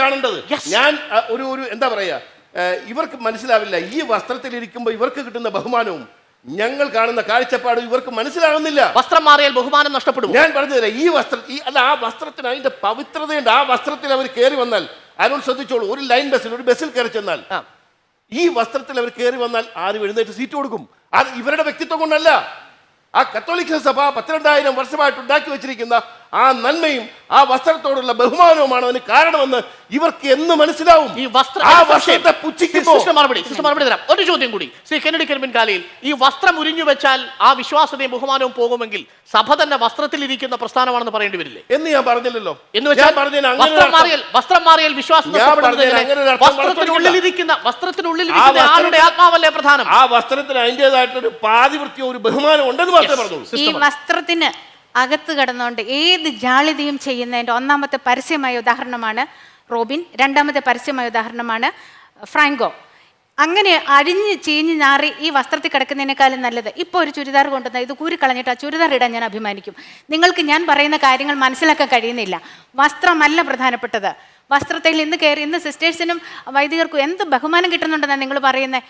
കാണേണ്ടത് ഞാൻ ഒരു എന്താ പറയാ, ഇവർക്ക് മനസ്സിലാവില്ല. ഈ വസ്ത്രത്തിൽ ഇരിക്കുമ്പോൾ ഇവർക്ക് കിട്ടുന്ന ബഹുമാനവും ഞങ്ങൾ കാണുന്ന കാഴ്ചപ്പാടും ഇവർക്ക് മനസ്സിലാകുന്നില്ല. വസ്ത്രം മാറിയാൽ ബഹുമാനം നഷ്ടപ്പെടും. ഞാൻ പറഞ്ഞു തരാം, ഈ വസ്ത്രം ആ വസ്ത്രത്തിന് അതിന്റെ പവിത്രതയുണ്ട്. ആ വസ്ത്രത്തിൽ അവർ കയറി വന്നാൽ ആരോട് ശ്രദ്ധിച്ചോളൂ, ഒരു ലൈൻ ബസ്സിൽ ഒരു ബസ്സിൽ കയറി ചെന്നാൽ ഈ വസ്ത്രത്തിൽ അവർ കയറി വന്നാൽ ആരും എഴുന്നേറ്റ് സീറ്റ് കൊടുക്കും. അത് ഇവരുടെ വ്യക്തിത്വം കൊണ്ടല്ല. ആ കത്തോലിക്ക സഭ 12,000 വർഷമായിട്ട് ഉണ്ടാക്കി വെച്ചിരിക്കുന്ന ആ നന്മയും ആ വസ്ത്രത്തോടുള്ള ബഹുമാനവുമാണ് അതിന് കാരണമെന്ന് ഇവർക്ക് എന്ന് മനസ്സിലാവും. ഈ വസ്ത്രം ആ വസ്ത്രത്തെ പുച്ഛിക്കുമ്പോൾ മറുപടി തരാം. ഒരു ചോദ്യം കൂടി. ശ്രീ കെന്നഡി കരിമ്പിൻകാലയിൽ ഈ വസ്ത്രം ഉരിഞ്ഞു വെച്ചാൽ ആ വിശ്വാസതയും ബഹുമാനവും പോകുമെങ്കിൽ സഭ തന്നെ വസ്ത്രത്തിലിരിക്കുന്ന പ്രസ്ഥാനമാണെന്ന് പറയേണ്ടി വരില്ലേ? എന്ന് ഞാൻ പറഞ്ഞില്ലല്ലോ. എന്ന് വെച്ചാൽ വസ്ത്രം മാറിയാൽ വിശ്വാസം വസ്ത്രത്തിനുള്ളിലിരിക്കുന്ന ആളുടെ ആത്മാവല്ലേ പ്രധാനം? ആ വസ്ത്രത്തിന് അതിൻ്റെതായിട്ടൊരു പാതിവൃത്തിയോ ഒരു ബഹുമാനം ഉണ്ടെന്ന് മാത്രമേ പറഞ്ഞുള്ളൂ. ഈ വസ്ത്രത്തിന് അകത്ത് കിടന്നുകൊണ്ട് ഏത് ജാളിതയും ചെയ്യുന്നതിന്റെ ഒന്നാമത്തെ പരസ്യമായ ഉദാഹരണമാണ് റോബിൻ, രണ്ടാമത്തെ പരസ്യമായ ഉദാഹരണമാണ് ഫ്രാങ്കോ. അങ്ങനെ അഴിഞ്ഞ് ചീഞ്ഞ് നാറി ഈ വസ്ത്രത്തിൽ കിടക്കുന്നതിനേക്കാളും നല്ലത് ഇപ്പോൾ ഒരു ചുരിദാർ കൊണ്ടുവന്ന ഇത് കൂരിക്കളഞ്ഞിട്ട് ആ ചുരിദാർ ഇടാൻ ഞാൻ അഭിമാനിക്കും. നിങ്ങൾക്ക് ഞാൻ പറയുന്ന കാര്യങ്ങൾ മനസ്സിലാക്കാൻ കഴിയുന്നില്ല. വസ്ത്രമല്ല പ്രധാനപ്പെട്ടത്. വസ്ത്രത്തിൽ ഇന്ന് സിസ്റ്റേഴ്സിനും വൈദികർക്കും എന്ത് ബഹുമാനം കിട്ടുന്നുണ്ടെന്നാണ് നിങ്ങൾ പറയുന്നത്.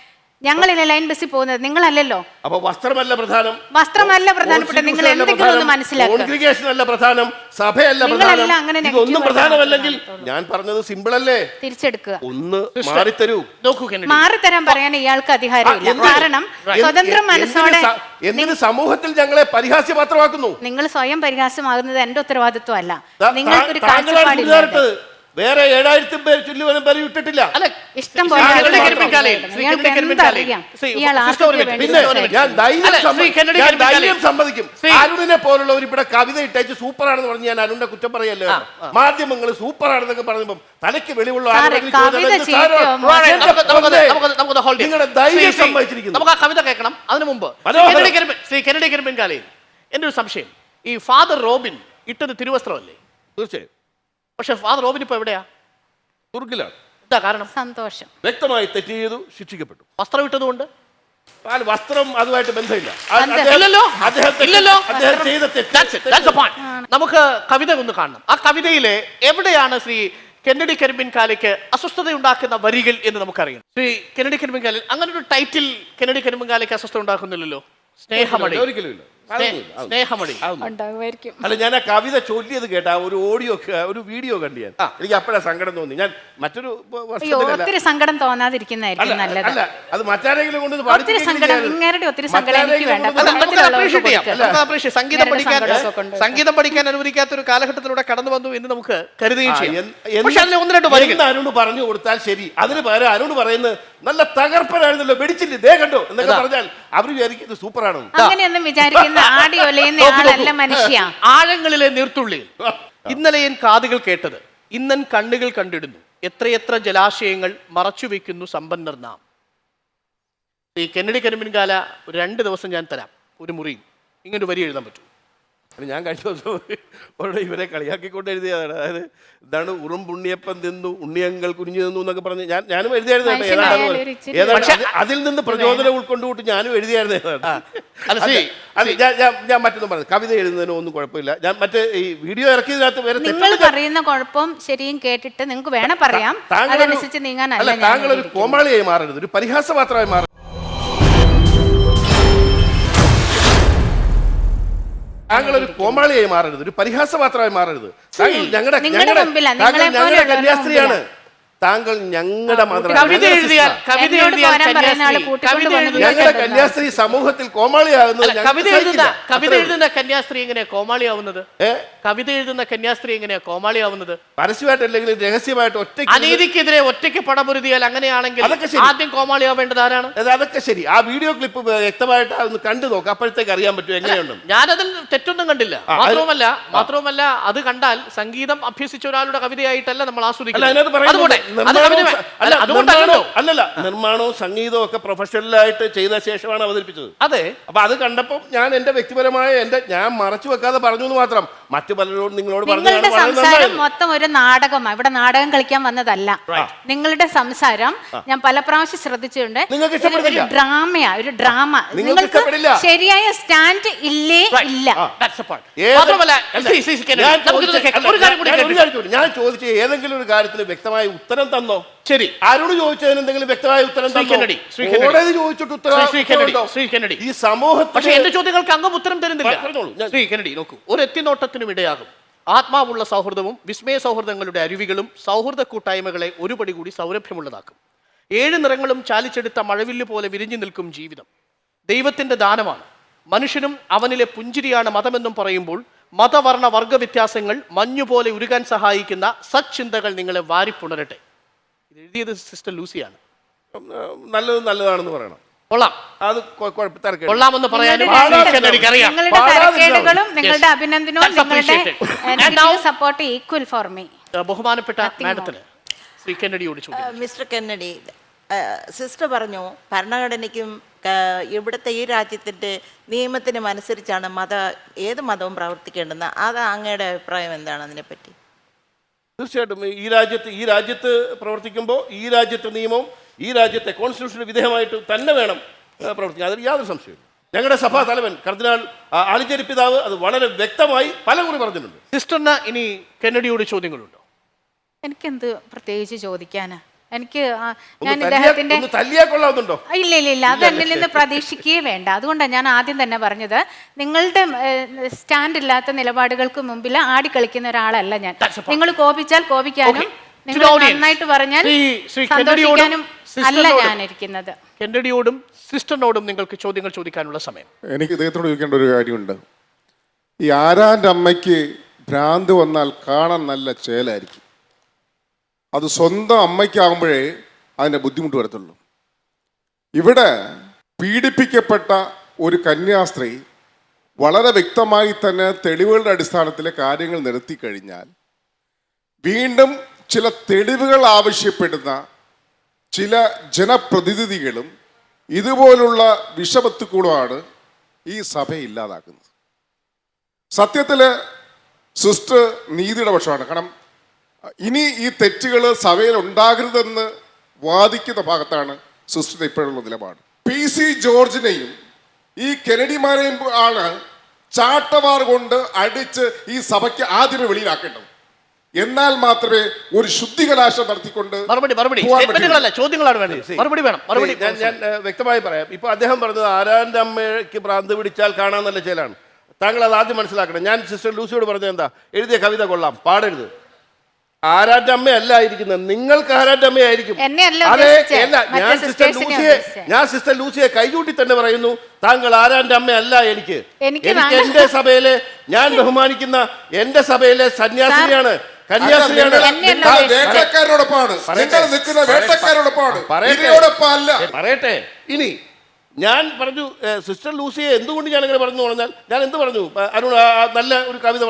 ഞങ്ങളിലെ ലൈൻ ബസ്സിൽ പോകുന്നത്, നിങ്ങളല്ലല്ലോ. അപ്പൊ വസ്ത്രമല്ല പ്രധാനം, വസ്ത്രമല്ല പ്രധാനപ്പെട്ടത്. നിങ്ങൾ എന്തെങ്കിലും ഒന്ന് മനസ്സിലാക്കുക. പ്രധാനം, സഭയല്ല പ്രധാനം. ഇതൊന്നും പ്രധാനമല്ലെങ്കിൽ ഞാൻ പറഞ്ഞത് സിമ്പിൾ അല്ലേ? തിരിച്ചെടുക്കുക. ഒന്ന് മാറിത്തരൂ. മാറിത്തരാൻ പറയാൻ ഇയാൾക്ക് അധികാരമില്ല. കാരണം സ്വതന്ത്ര മനസ്സോടെ എന്തിന് സമൂഹത്തിൽ ഞങ്ങളെ പരിഹാസ്യപാത്രമാക്കുന്നു? നിങ്ങൾ സ്വയം പരിഹാസ്യമാകുന്നത് എന്റെ ഉത്തരവാദിത്വം അല്ല. നിങ്ങൾക്കൊരു കാഴ്ചപ്പാടില്ല. വേറെ 7000 പേര് ചൊല്ലുവാനും പേര് വിട്ടിട്ടില്ല. ഇഷ്ടം പോലെ ഞാൻ ധൈര്യം സമ്മതിക്കും. അരുണിനെ പോലുള്ളവർ ഇവിടെ കവിത ഇട്ടയച്ച് സൂപ്പറാണെന്ന് പറഞ്ഞ് ഞാൻ അരുണിനെ കുറ്റം പറയല്ലോ. മാധ്യമങ്ങൾ സൂപ്പറാണെന്നൊക്കെ പറഞ്ഞപ്പോൾ തലയ്ക്ക് വെളിവുള്ള നിങ്ങളുടെ ധൈര്യം സമ്മതിച്ചിരിക്കുന്നു. നമുക്ക് ആ കവിത കേൾക്കണം. അതിനു മുമ്പ് ശ്രീ കെന്നഡി കരിമ്പിൻകാലയിൽ എന്റെ ഒരു സംശയം, ഈ ഫാദർ റോബിൻ ഇട്ടത് തിരുവസ്ത്രമല്ലേ? തീർച്ചയായും. പക്ഷെ ഫാദർ റോബിൻ ഇപ്പൊ എവിടെയാ? തുർക്കിലാണ്. എന്താ കാരണം? സന്തോഷം. വ്യക്തമായി തെറ്റ് ചെയ്തു, ശിക്ഷിക്കപ്പെട്ടു. വസ്ത്രം ഇട്ടതുകൊണ്ട് വസ്ത്രം അതുമായിട്ട് ബന്ധമില്ല. നമുക്ക് കവിത ഒന്ന് കാണണം. ആ കവിതയിലെ എവിടെയാണ് ശ്രീ കെന്നഡി കരിമ്പിൻകാലയ്ക്ക് അസ്വസ്ഥത ഉണ്ടാക്കുന്ന വരികൾ എന്ന് നമുക്കറിയാം. ശ്രീ കെന്നഡി കരിമ്പിൻകാലയിൽ അങ്ങനെ ഒരു ടൈറ്റിൽ കെന്നഡി കരിമ്പിൻകാലയ്ക്ക് അസ്വസ്ഥത ഉണ്ടാക്കുന്നില്ലല്ലോ. സ്നേഹമണി. ഒരിക്കലുമില്ല. സ്നേഹമണി. അല്ല, ഞാൻ ആ കവിത ചൊല്ലിയത് കേട്ടാ ഒരു ഒരു വീഡിയോ കണ്ടു ഞാൻ. എനിക്ക് അപ്പോഴാ സങ്കടം തോന്നി. ഞാൻ മറ്റൊരു ഒത്തിരി സങ്കടം തോന്നാതിരിക്കുന്നതായിരിക്കും നല്ലത്. അല്ല, അത് മറ്റാരെങ്കിലും കൊണ്ട് സംഗീതം പഠിക്കാൻ അനുവദിക്കാത്ത ഒരു കാലഘട്ടത്തിലൂടെ കടന്നു വന്നു എന്ന് നമുക്ക് കരുതുകയും ചെയ്യാം. അരുണ് പറഞ്ഞു കൊടുത്താൽ ശരി. അതിന് പകരം അരുണ് പറയുന്നത് നല്ല തകർപ്പനായിരുന്നല്ലോ, വെടിച്ചില്ലേ ദേ കണ്ടോ എന്നൊക്കെ പറഞ്ഞാൽ അവർ വിചാരിക്കുന്നത് സൂപ്പറാണ്. അങ്ങനെയൊന്നും വിചാരിക്കുന്ന മനുഷ്യ. ആഴങ്ങളിലെ നീർത്തുള്ളിയിൽ ഇന്നലെ ഞാൻ കാതുകൾ കേട്ടത്, ഇന്നൻ കണ്ണുകൾ കണ്ടിടുന്നു, എത്രയെത്ര ജലാശയങ്ങൾ മറച്ചു വെക്കുന്നു സമ്പന്നർ നാം. ഈ കെന്നഡി കരിമ്പിൻകാല 2 ദിവസം ഞാൻ തരാം, ഒരു മുറിയും. ഇങ്ങനെ വരി എഴുതാൻ പറ്റും? ഞാൻ കഴിഞ്ഞ ദിവസം ഇവരെ കളിയാക്കിക്കൊണ്ട് എഴുതിയതാണ്. അതായത് എന്താണ്, ഉറും പുണ്യപ്പം തിന്നു ഉണ്ണിയങ്ങൾ കുനിഞ്ഞു നിന്നു എന്നൊക്കെ പറഞ്ഞ് ഞാനും എഴുതിയായിരുന്നു. അതിൽ നിന്ന് പ്രചോദനം ഉൾക്കൊണ്ടുകൂട്ട് ഞാനും എഴുതിയായിരുന്നു. ഞാൻ മറ്റൊന്നും പറഞ്ഞു, കവിത എഴുതുന്നതിനോ ഒന്നും കുഴപ്പമില്ല. ഞാൻ മറ്റേ ഈ വീഡിയോ ഇറക്കിയതിനകത്ത് വേറെ നിങ്ങൾ പറയുന്ന കുഴപ്പം ശരിയും കേട്ടിട്ട് നിങ്ങൾക്ക് വേണം പറയാം. താങ്കൾ ഒരു കോമാളിയായി മാറരുത്, ഒരു പരിഹാസപാത്രമായി മാറരുത്. താങ്കൾ ഒരു കോമാളിയായി മാറരുത്, ഒരു പരിഹാസപാത്രമായി മാറരുത്. ഞങ്ങളുടെ കന്യാസ്ത്രീയാണ്. താങ്കൾ ഞങ്ങളുടെ ഞങ്ങളുടെ കന്യാസ്ത്രീ സമൂഹത്തിൽ കോമാളിയാകുന്നത്. കവിത എഴുതുന്ന കന്യാസ്ത്രീ എങ്ങനെയാ കോമാളിയാവുന്നത്? കവിത എഴുതുന്ന കന്യാസ്ത്രീ എങ്ങനെയാ കോമാളിയാവുന്നത്? പരസ്യമായിട്ടല്ലെങ്കിൽ രഹസ്യമായിട്ട് ഒറ്റയ്ക്ക് അനീതിക്കെതിരെ ഒറ്റയ്ക്ക് പടപൊരുതിയാൽ അങ്ങനെയാണെങ്കിൽ ആദ്യം കോമാളിയാവേണ്ടത് ആരാണ്? അതൊക്കെ ശരി. ആ വീഡിയോ ക്ലിപ്പ് വ്യക്തമായിട്ട് ഒന്ന് കണ്ടു നോക്കാം, അപ്പോഴത്തേക്ക് അറിയാൻ പറ്റും എങ്ങനെയുണ്ട്. ഞാനതിൽ തെറ്റൊന്നും കണ്ടില്ല. മാത്രവുമല്ല അത് കണ്ടാൽ സംഗീതം അഭ്യസിച്ച ഒരാളുടെ കവിതയായിട്ടല്ല നമ്മൾ ആസ്വദിക്കുന്നത്. അല്ലല്ല, നിർമ്മാണവും സംഗീതവും ഒക്കെ പ്രൊഫഷണലായിട്ട് ചെയ്ത ശേഷമാണ് അവതരിപ്പിച്ചത്. അതെ. അപ്പൊ അത് കണ്ടപ്പോൾ ഞാൻ എന്റെ വ്യക്തിപരമായ ഞാൻ മറച്ചു വെക്കാതെ പറഞ്ഞു എന്ന് മാത്രം. മറ്റു പലരോടും നിങ്ങളോട് നിങ്ങളുടെ സംസാരം മൊത്തം ഒരു നാടകമാണ്. ഇവിടെ നാടകം കളിക്കാൻ വന്നതല്ല. നിങ്ങളുടെ സംസാരം ഞാൻ പല പ്രാവശ്യം ശ്രദ്ധിച്ചിട്ടുണ്ട്. ഒരു ഡ്രാമയാ, ഒരു ഡ്രാമ. നിങ്ങൾക്ക് ശരിയായ സ്റ്റാൻഡ് ഇല്ലേ? ഇല്ല. ഞാൻ ചോദിച്ച ഏതെങ്കിലും ഒരു കാര്യത്തിന് വ്യക്തമായ ഉത്തരം തന്നോ? ശരി, ആരോട് ചോദിച്ചതിന് എന്തെങ്കിലും വ്യക്തമായ ഉത്തരം കോടതി ചോദിച്ചിട്ട് ഉത്തരം ഈ സമൂഹത്തിൽ. പക്ഷേ എന്റെ ചോദ്യങ്ങൾക്ക് അങ്ങ് ഉത്തരം തരുന്നില്ല. ശ്രീ കെന്നഡി നോക്കൂ, ഒരു എത്തിനോട്ടത്തിനും ഇടയാകും. ആത്മാവുള്ള സൗഹൃദവും വിസ്മയ സൗഹൃദങ്ങളുടെ അരുവികളും സൗഹൃദ കൂട്ടായ്മകളെ ഒരുപടി കൂടി സൗരഭ്യമുള്ളതാക്കും. 7 നിറങ്ങളും ചാലിച്ചെടുത്ത മഴവില്ല് പോലെ വിരിഞ്ഞു നിൽക്കും ജീവിതം. ദൈവത്തിന്റെ ദാനമാണ്. മനുഷ്യനും അവനിലെ പുഞ്ചിരിയാണ് മതമെന്നും പറയുമ്പോൾ മതവർണ്ണ വർഗ വ്യത്യാസങ്ങൾ മഞ്ഞുപോലെ ഉരുകാൻ സഹായിക്കുന്ന സച്ചിന്തകൾ നിങ്ങളെ വാരിപ്പുണരട്ടെ. ഇത് എഴുതിയത് സിസ്റ്റർ ലൂസിയാണ്. നല്ലതാണെന്ന് പറയണം. കൊള്ളാം, അത് കൊള്ളാമെന്ന് പറയാനും എനിക്കറിയാം. നിങ്ങളുടെ തരക്കേടുകളും നിങ്ങളുടെ അഭിനന്ദനവും നിങ്ങളുടെ സപ്പോർട്ട് ഈക്വൽ ഫോർ മീ. ബഹുമാനപ്പെട്ട മാഡത്തിന് ശ്രീ കെന്നഡിയോട് ചോദിക്കും. മിസ്റ്റർ കെന്നഡി, സിസ്റ്റർ പറഞ്ഞു ഭരണഘടനയ്ക്കും ഇവിടുത്തെ ഈ രാജ്യത്തിൻ്റെ നിയമത്തിനും അനുസരിച്ചാണ് ഏത് മതവും പ്രവർത്തിക്കേണ്ടത്. അത് അങ്ങയുടെ അഭിപ്രായം എന്താണ് അതിനെപ്പറ്റി? തീർച്ചയായിട്ടും ഈ രാജ്യത്ത് പ്രവർത്തിക്കുമ്പോൾ ഈ രാജ്യത്തെ നിയമവും ഈ രാജ്യത്തെ കോൺസ്റ്റിറ്റ്യൂഷന് വിധേയമായിട്ട് തന്നെ വേണം പ്രവർത്തിക്കാൻ. അതിൽ യാതൊരു സംശയമില്ല. ഞങ്ങളുടെ സഭാ തലവൻ കർദിനാൾ ആലിഞ്ചേരി പിതാവ് അത് വളരെ വ്യക്തമായി പലകുറി പറഞ്ഞിട്ടുണ്ട്. സിസ്റ്ററിന് ഇനി കെന്നഡിയോട് ചോദ്യങ്ങളുണ്ടോ? എനിക്കെന്ത് പ്രത്യേകിച്ച് ചോദിക്കാനാ? എനിക്ക് ഞാൻ ഒന്ന് ഇദ്ദേഹത്തിന്റെ തല്ലിയാ കൊള്ളാവുന്നുണ്ടോ? ഇല്ല അത് എന്നിൽ നിന്ന് പ്രതീക്ഷിക്കുകയേ വേണ്ട. അതുകൊണ്ടാണ് ഞാൻ ആദ്യം തന്നെ പറഞ്ഞത്, നിങ്ങളുടെ സ്റ്റാൻഡ് ഇല്ലാത്ത നിലപാടുകൾക്ക് മുമ്പിൽ ആടിക്കളിക്കുന്ന ഒരാളല്ല ഞാൻ. നിങ്ങൾ കോപിച്ചാൽ കോപിക്കാനും നിങ്ങൾ നന്നായിട്ട് പറഞ്ഞാൽ സന്തോഷിക്കാനും അല്ല ഞാൻ ഇരിക്കുന്നത്. കെന്നഡിയോടും സിസ്റ്ററിനോടും നിങ്ങൾക്ക് ചോദ്യങ്ങൾ ചോദിക്കാനുള്ള സമയം. എനിക്ക് ഇദ്ദേഹത്തോട് ചോദിക്കേണ്ട ഒരു കാര്യമുണ്ട്. ഈ ആരാൻ്റെ അമ്മയ്ക്ക് ഭ്രാന്ത് വന്നാൽ കാണാൻ നല്ല ചേലായിരിക്കും. അത് സ്വന്തം അമ്മയ്ക്കാകുമ്പോഴേ അതിൻ്റെ ബുദ്ധിമുട്ട് വരത്തുള്ളൂ. ഇവിടെ പീഡിപ്പിക്കപ്പെട്ട ഒരു കന്യാസ്ത്രീ വളരെ വ്യക്തമായി തന്നെ തെളിവുകളുടെ അടിസ്ഥാനത്തിൽ കാര്യങ്ങൾ നിർത്തി കഴിഞ്ഞാൽ വീണ്ടും ചില തെളിവുകൾ ആവശ്യപ്പെടുന്ന ചില ജനപ്രതിനിധികളും ഇതുപോലുള്ള വിഷവത്തുക്കളുമാണ് ഈ സഭയെ ഇല്ലാതാക്കുന്നത്. സത്യത്തിൽ സിസ്റ്റർ നീതിയുടെ പക്ഷമാണ്. കാരണം ഇനി ഈ തെറ്റുകൾ സഭയിൽ ഉണ്ടാകരുതെന്ന് വാദിക്കുന്ന ഭാഗത്താണ് സിസ്റ്റർ ഇപ്പോഴുള്ള നിലപാട്. PC ജോർജിനെയും ഈ കെനഡിമാരെയും ആണ് ചാട്ടവാർ കൊണ്ട് അടിച്ച് ഈ സഭയ്ക്ക് ആദ്യമേ വെളിയിലാക്കേണ്ടത്. എന്നാൽ മാത്രമേ ഒരു ശുദ്ധികലാശം നടത്തിക്കൊണ്ട് ചോദ്യങ്ങളാണ് വേണ്ടത്. മറുപടി വേണം. ഞാൻ വ്യക്തമായി പറയാം. ഇപ്പൊ അദ്ദേഹം പറഞ്ഞത് ആരാന്റെ അമ്മയ്ക്ക് ഭ്രാന്ത് പിടിച്ചാൽ കാണാൻ നല്ല ചേലാണ്. താങ്കൾ അത് ആദ്യം മനസ്സിലാക്കണം. ഞാൻ സിസ്റ്റർ ലൂസിയോട് പറഞ്ഞത് എന്താ, എഴുതിയ കവിത കൊള്ളാം, പാടരുത്. ആരാന്റെ അമ്മയല്ല ആയിരിക്കുന്നത്, നിങ്ങൾക്ക് ആരാന്റെ അമ്മയായിരിക്കും. അതെ, അല്ല, ഞാൻ സിസ്റ്റർ ലൂസിയെ കൈകൂട്ടി തന്നെ പറയുന്നു, താങ്കൾ ആരാന്റെ അമ്മയല്ല. എനിക്ക് എന്റെ സഭയിലെ ഞാൻ ബഹുമാനിക്കുന്ന എന്റെ സഭയിലെ സന്യാസിനിയാണ്, കന്യാസ്ത്രീയാണ്. പറയട്ടെ. ഇനി ഞാൻ പറഞ്ഞു സിസ്റ്റർ ലൂസിയെ എന്തുകൊണ്ട് ഞാൻ അങ്ങനെ പറഞ്ഞു പറഞ്ഞാൽ, ഞാൻ എന്ത് പറഞ്ഞു, അരുൺ നല്ല ഒരു കവിത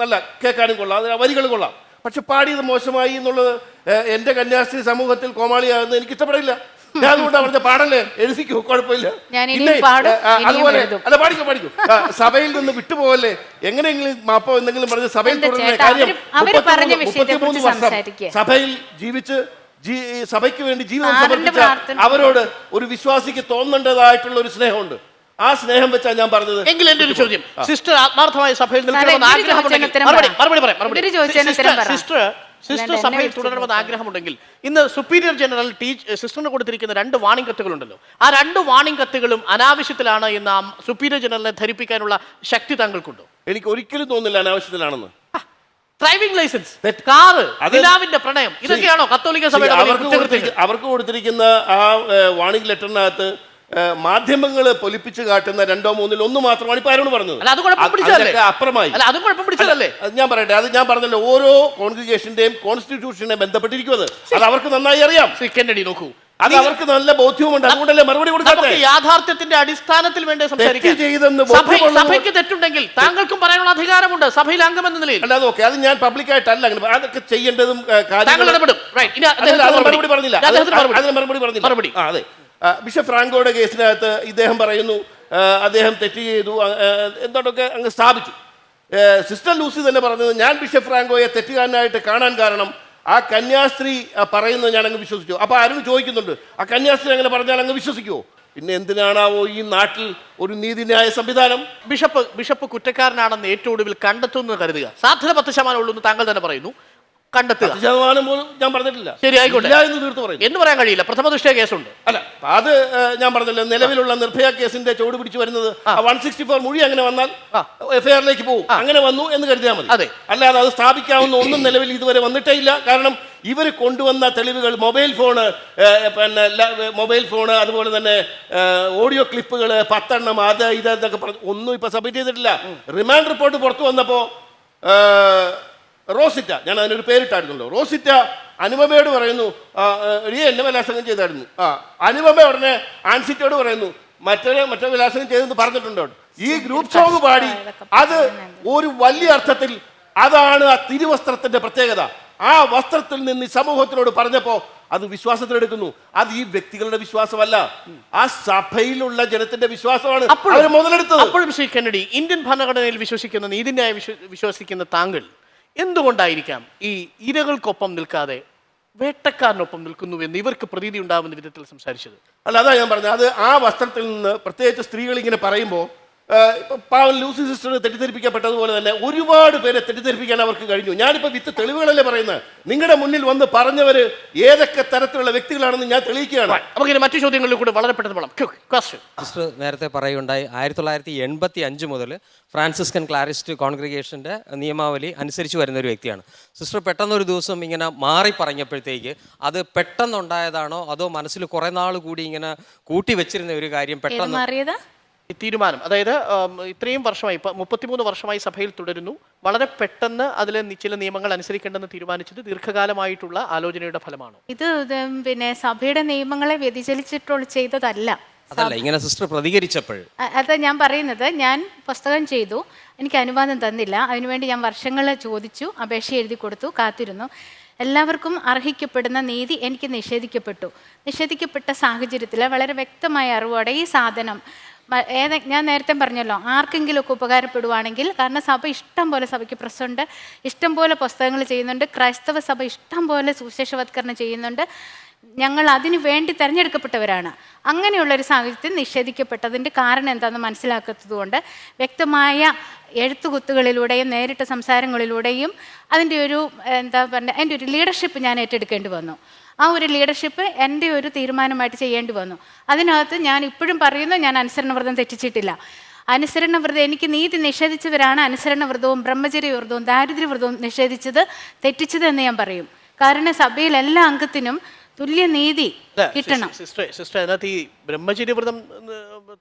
നല്ല കേൾക്കാനും കൊള്ളാം, അത് വരികൾ കൊള്ളാം, പക്ഷെ പാടിയത് മോശമായി എന്നുള്ളത് എൻ്റെ കന്യാസ്ത്രീ സമൂഹത്തിൽ കോമാളിയാകുന്നത് എനിക്ക് ഇഷ്ടപ്പെടില്ല. ഞാൻ അതുകൊണ്ടാണ് പറഞ്ഞ പാടല്ലേ, എഴുതിക്കോ, കുഴപ്പമില്ല. അതുപോലെ അല്ല, പാടിക്കോ. സഭയിൽ നിന്ന് വിട്ടുപോകല്ലേ, എങ്ങനെയെങ്കിലും മാപ്പോ എന്തെങ്കിലും പറഞ്ഞ് സഭയിൽ തുടരുന്ന കാര്യം. 33 വർഷം സഭയിൽ ജീവിച്ച് സഭയ്ക്ക് വേണ്ടി ജീവിതം സമർപ്പിച്ച അവരോട് ഒരു വിശ്വാസിക്ക് തോന്നേണ്ടതായിട്ടുള്ള ഒരു സ്നേഹമുണ്ട്. ആ സ്നേഹം വെച്ചാ ഞാൻ പറഞ്ഞത്. എങ്കിൽ എന്റെ ഒരു ചോദ്യം, സിസ്റ്റർ ആത്മാർത്ഥമായ സഭയിൽ നിൽക്കണമെന്ന് സിസ്റ്റർ സഭയിൽ തുടരണമെന്ന് ആഗ്രഹമുണ്ടെങ്കിൽ ഇന്ന് സുപ്പീരിയർ ജനറൽ സിസ്റ്ററിന് കൊടുത്തിരിക്കുന്ന 2 വാണിംഗ് കത്തുകളുണ്ടല്ലോ, ആ 2 വാണിംഗ് കത്തുകളും അനാവശ്യത്തിലാണ് എന്ന് സുപ്പീരിയർ ജനറലിനെ ധരിപ്പിക്കാനുള്ള ശക്തി താങ്കൾക്കുണ്ടോ? എനിക്ക് ഒരിക്കലും തോന്നുന്നില്ല അനാവശ്യത്തിലാണെന്ന്. ഡ്രൈവിംഗ് ലൈസൻസ്, കാറ്, അതിലാവിന്റെ പ്രണയം, ഇതൊക്കെയാണോ കത്തോലിക്ക സഭയുടെ? അവർക്ക് കൊടുത്തിരിക്കുന്ന ആ വാണിംഗ് ലെറ്ററിനകത്ത് മാധ്യമങ്ങൾ പൊലിപ്പിച്ച് കാട്ടുന്ന 2 3 1 മാത്രമാണ് ഇപ്പൊ ആരോട് പറഞ്ഞത്. അപ്പുറമായി ഞാൻ പറയട്ടെ, അത് ഞാൻ പറഞ്ഞല്ലോ, ഓരോ കോൺഗ്രിഗേഷന്റെയും കോൺസ്റ്റിറ്റ്യൂഷനെ ബന്ധപ്പെട്ടിരിക്കുന്നത്. അത് അവർക്ക് നന്നായി അറിയാം. കെന്നഡി നോക്കൂ, അത് അവർക്ക് നല്ല ബോധ്യമുണ്ട്. അതുകൊണ്ടല്ലേ മറുപടി കൊടുക്കാത്തത്. യാഥാർത്ഥ്യത്തിന്റെ അടിസ്ഥാനത്തിൽ വേണ്ടേ സംസാരിക്കാൻ. സഭയ്ക്ക് തെറ്റുണ്ടെങ്കിൽ താങ്കൾക്കും പറയാനുള്ള അധികാരമുണ്ട് സഭയിൽ അംഗം എന്ന നിലയിൽ. അല്ല, അതൊക്കെ അത് ഞാൻ പബ്ലിക്കായിട്ടല്ല അങ്ങനെ അതൊക്കെ ചെയ്യേണ്ടതും മറുപടി. അതെ, ബിഷപ്പ് ഫ്രാങ്കോയുടെ കേസിനകത്ത് ഇദ്ദേഹം പറയുന്നു അദ്ദേഹം തെറ്റ് ചെയ്തു, എന്തൊക്കെ അങ്ങ് സ്ഥാപിച്ചു. സിസ്റ്റർ ലൂസി തന്നെ പറഞ്ഞത്, ഞാൻ ബിഷപ്പ് ഫ്രാങ്കോയെ തെറ്റുകാരനായിട്ട് കാണാൻ കാരണം ആ കന്യാസ്ത്രീ പറയുന്നത് ഞാൻ അങ്ങ് വിശ്വസിച്ചു. അപ്പൊ ആരും ചോദിക്കുന്നുണ്ട്, ആ കന്യാസ്ത്രീ അങ്ങനെ പറഞ്ഞാൽ അങ്ങ് വിശ്വസിക്കുമോ? പിന്നെ എന്തിനാണാവോ ഈ നാട്ടിൽ ഒരു നീതിന്യായ സംവിധാനം? ബിഷപ്പ് കുറ്റക്കാരനാണെന്ന് ഏറ്റവും ഒടുവിൽ കണ്ടെത്തുമെന്ന് കരുതുക, സാധ്യത 10% ഉള്ളൂ എന്ന് താങ്കൾ തന്നെ പറയുന്നു. കണ്ടെത്തുക. ശതമാനം പോലും ഞാൻ പറഞ്ഞിട്ടില്ല. ശരി, ആയിക്കോട്ടെ. ഇല്ല എന്ന് തീർത്ത് പറയും. എന്ന് പറയാൻ കഴിയില്ല. പ്രഥമ ദൃഷ്ട്യാ കേസുണ്ട്. അല്ല, അത് ഞാൻ പറഞ്ഞല്ലോ, നിലവിലുള്ള നിർഭയ കേസിന്റെ ചുവട് പിടിച്ചു വരുന്നത് 164 മൊഴി അങ്ങനെ വന്നാൽ എഫ്ഐആറിലേക്ക് പോകും. അങ്ങനെ വന്നു എന്ന് കരുതിയാൽ മതി. അതെ. അല്ലാതെ അത് സ്ഥാപിക്കാവുന്ന ഒന്നും നിലവിൽ ഇതുവരെ വന്നിട്ടേ ഇല്ല. കാരണം ഇവർ കൊണ്ടുവന്ന തെളിവുകൾ മൊബൈൽ ഫോണ്, മൊബൈൽ ഫോണ്, അതുപോലെ തന്നെ ഓഡിയോ ക്ലിപ്പുകൾ 10 എണ്ണം, അത് ഇതൊക്കെ പറഞ്ഞു ഒന്നും ഇപ്പൊ സബ്മിറ്റ് ചെയ്തിട്ടില്ല. റിമാൻഡ് റിപ്പോർട്ട് പുറത്തു വന്നപ്പോ റോസിറ്റ, ഞാൻ അതിനൊരു പേരിട്ടായിരുന്നല്ലോ, റോസിറ്റ അനുപമയോട് പറയുന്നു എന്നെ ബലാത്സംഗം ചെയ്തായിരുന്നു. അനുപമ ഉടനെ ആൻസിറ്റോട് പറയുന്നു മറ്റേ ബലാത്സംഗം ചെയ്തെന്ന് പറഞ്ഞിട്ടുണ്ടോ. ഈ ഗ്രൂപ്പ് സോങ് പാടി അത് ഒരു വലിയ അർത്ഥത്തിൽ അതാണ് ആ തിരുവസ്ത്രത്തിന്റെ പ്രത്യേകത. ആ വസ്ത്രത്തിൽ നിന്ന് ഈ സമൂഹത്തിനോട് പറഞ്ഞപ്പോ അത് വിശ്വാസത്തിലെടുക്കുന്നു. അത് ഈ വ്യക്തികളുടെ വിശ്വാസമല്ല, ആ സഭയിലുള്ള ജനത്തിന്റെ വിശ്വാസമാണ് അവർ മുതലെടുത്തത്. അപ്പോഴും ശ്രീ കെന്നഡി, ഇന്ത്യൻ ഭരണഘടനയിൽ വിശ്വസിക്കുന്ന, നീതിന്യായ വിശ്വസിക്കുന്ന താങ്കൾ എന്തുകൊണ്ടായിരിക്കാം ഈ ഇരകൾക്കൊപ്പം നിൽക്കാതെ വേട്ടക്കാരനൊപ്പം നിൽക്കുന്നു എന്ന് ഇവർക്ക് പ്രതീതി ഉണ്ടാവുന്ന വിധത്തിൽ സംസാരിച്ചത്? അല്ല, അതാ ഞാൻ പറഞ്ഞത്. അത് ആ വസ്ത്രത്തിൽ നിന്ന് പ്രത്യേകിച്ച് സ്ത്രീകൾ ഇങ്ങനെ പറയുമ്പോൾ പാവം ലൂസി സിസ്റ്റർ തെറ്റിദ്ധരിപ്പിക്കപ്പെട്ടതുപോലെ തന്നെ ഒരുപാട് പേരെ തെറ്റിദ്ധരിപ്പിക്കാൻ അവർക്ക് കഴിഞ്ഞു. ഞാനിപ്പോൾ വിത്ത് തെളിവുകളല്ലേ പറയുന്നത്. നിങ്ങളുടെ മുന്നിൽ വന്ന് പറഞ്ഞവര് ഏതൊക്കെ തരത്തിലുള്ള വ്യക്തികളാണെന്ന് ഞാൻ തെളിയിക്കുകയാണ്. നമുക്ക് മറ്റു ചോദ്യങ്ങളിൽ കൂടെ വളരെ പെട്ടെന്ന് പോകണം. സിസ്റ്റർ നേരത്തെ പറയുകയുണ്ടായി 1985 മുതൽ ഫ്രാൻസിസ്കൻ ക്ലാരിസ്റ്റ് കോൺഗ്രിഗേഷൻ്റെ നിയമാവലി അനുസരിച്ച് വരുന്ന ഒരു വ്യക്തിയാണ്. സിസ്റ്റർ പെട്ടെന്നൊരു ദിവസം ഇങ്ങനെ മാറി പറഞ്ഞപ്പോഴത്തേക്ക് അത് പെട്ടെന്നുണ്ടായതാണോ അതോ മനസ്സിൽ കുറേ നാൾ കൂടി ഇങ്ങനെ കൂട്ടി വെച്ചിരുന്ന ഒരു കാര്യം പെട്ടെന്ന് തീരുമാനം, അതായത് ഇത്രയും വർഷമായി, 33 വർഷമായി സഭയിൽ തുടരുന്നു, വളരെ പെട്ടെന്ന് അതിലെ ചില നിയമങ്ങൾ അനുസരിക്കേണ്ടെന്ന് തീരുമാനിച്ചത് ദീർഘകാലമായിട്ടുള്ള ആലോചനയുടെ ഫലമാണോ? ഇത് പിന്നെ സഭയുടെ നിയമങ്ങളെ വ്യതിചലിച്ചിട്ടുള്ള ചെയ്തതല്ല. അതല്ല, ഇങ്ങനെ സിസ്റ്റർ പ്രതികരിച്ചപ്പോൾ അത് ഞാൻ പറയുന്നത്, ഞാൻ പുസ്തകം ചെയ്തു, എനിക്ക് അനുവാദം തന്നില്ല. അതിനുവേണ്ടി ഞാൻ വർഷങ്ങൾ ചോദിച്ചു, അപേക്ഷ എഴുതി കൊടുത്തു, കാത്തിരുന്നു. എല്ലാവർക്കും അർഹിക്കപ്പെടുന്ന നീതി എനിക്ക് നിഷേധിക്കപ്പെട്ട സാഹചര്യത്തിൽ വളരെ വ്യക്തമായ അറിവോടെ ഈ സാധനം ഞാൻ നേരത്തെ പറഞ്ഞല്ലോ, ആർക്കെങ്കിലുമൊക്കെ ഉപകാരപ്പെടുവാണെങ്കിൽ, കാരണം സഭ ഇഷ്ടം പോലെ, സഭയ്ക്ക് പ്രസ്സുണ്ട്, ഇഷ്ടം പോലെ പുസ്തകങ്ങൾ ചെയ്യുന്നുണ്ട്, ക്രൈസ്തവ സഭ ഇഷ്ടം പോലെ സുവിശേഷവത്കരണം ചെയ്യുന്നുണ്ട്, ഞങ്ങൾ അതിനു വേണ്ടി തിരഞ്ഞെടുക്കപ്പെട്ടവരാണ്. അങ്ങനെയുള്ളൊരു സാഹചര്യത്തിൽ നിഷേധിക്കപ്പെട്ടതിൻ്റെ കാരണം എന്താണെന്ന് മനസ്സിലാക്കാത്തതുകൊണ്ട് വ്യക്തമായ എഴുത്തുകുത്തുകളിലൂടെയും നേരിട്ട സംസാരങ്ങളിലൂടെയും അതിൻ്റെ ഒരു അതിൻ്റെ ഒരു ലീഡർഷിപ്പ് ഞാൻ ഏറ്റെടുക്കേണ്ടി വന്നു. ആ ഒരു ലീഡർഷിപ്പ് എൻ്റെ ഒരു തീരുമാനമായിട്ട് ചെയ്യേണ്ടി വന്നു. അതിനകത്ത് ഞാൻ ഇപ്പോഴും പറയുന്നു, ഞാൻ അനുസരണവ്രതം തെറ്റിച്ചിട്ടില്ല. അനുസരണവ്രതം, എനിക്ക് നീതി നിഷേധിച്ചവരാണ് അനുസരണവ്രതവും ബ്രഹ്മചര്യവ്രതവും ദാരിദ്ര്യവ്രതവും തെറ്റിച്ചത് എന്ന് ഞാൻ പറയും. കാരണം സഭയിൽ എല്ലാ അംഗത്തിനും തുല്യ നീതി കിട്ടണം. സിസ്റ്റർ, അതിനകത്ത് ഈ ബ്രഹ്മചര്യവ്രതം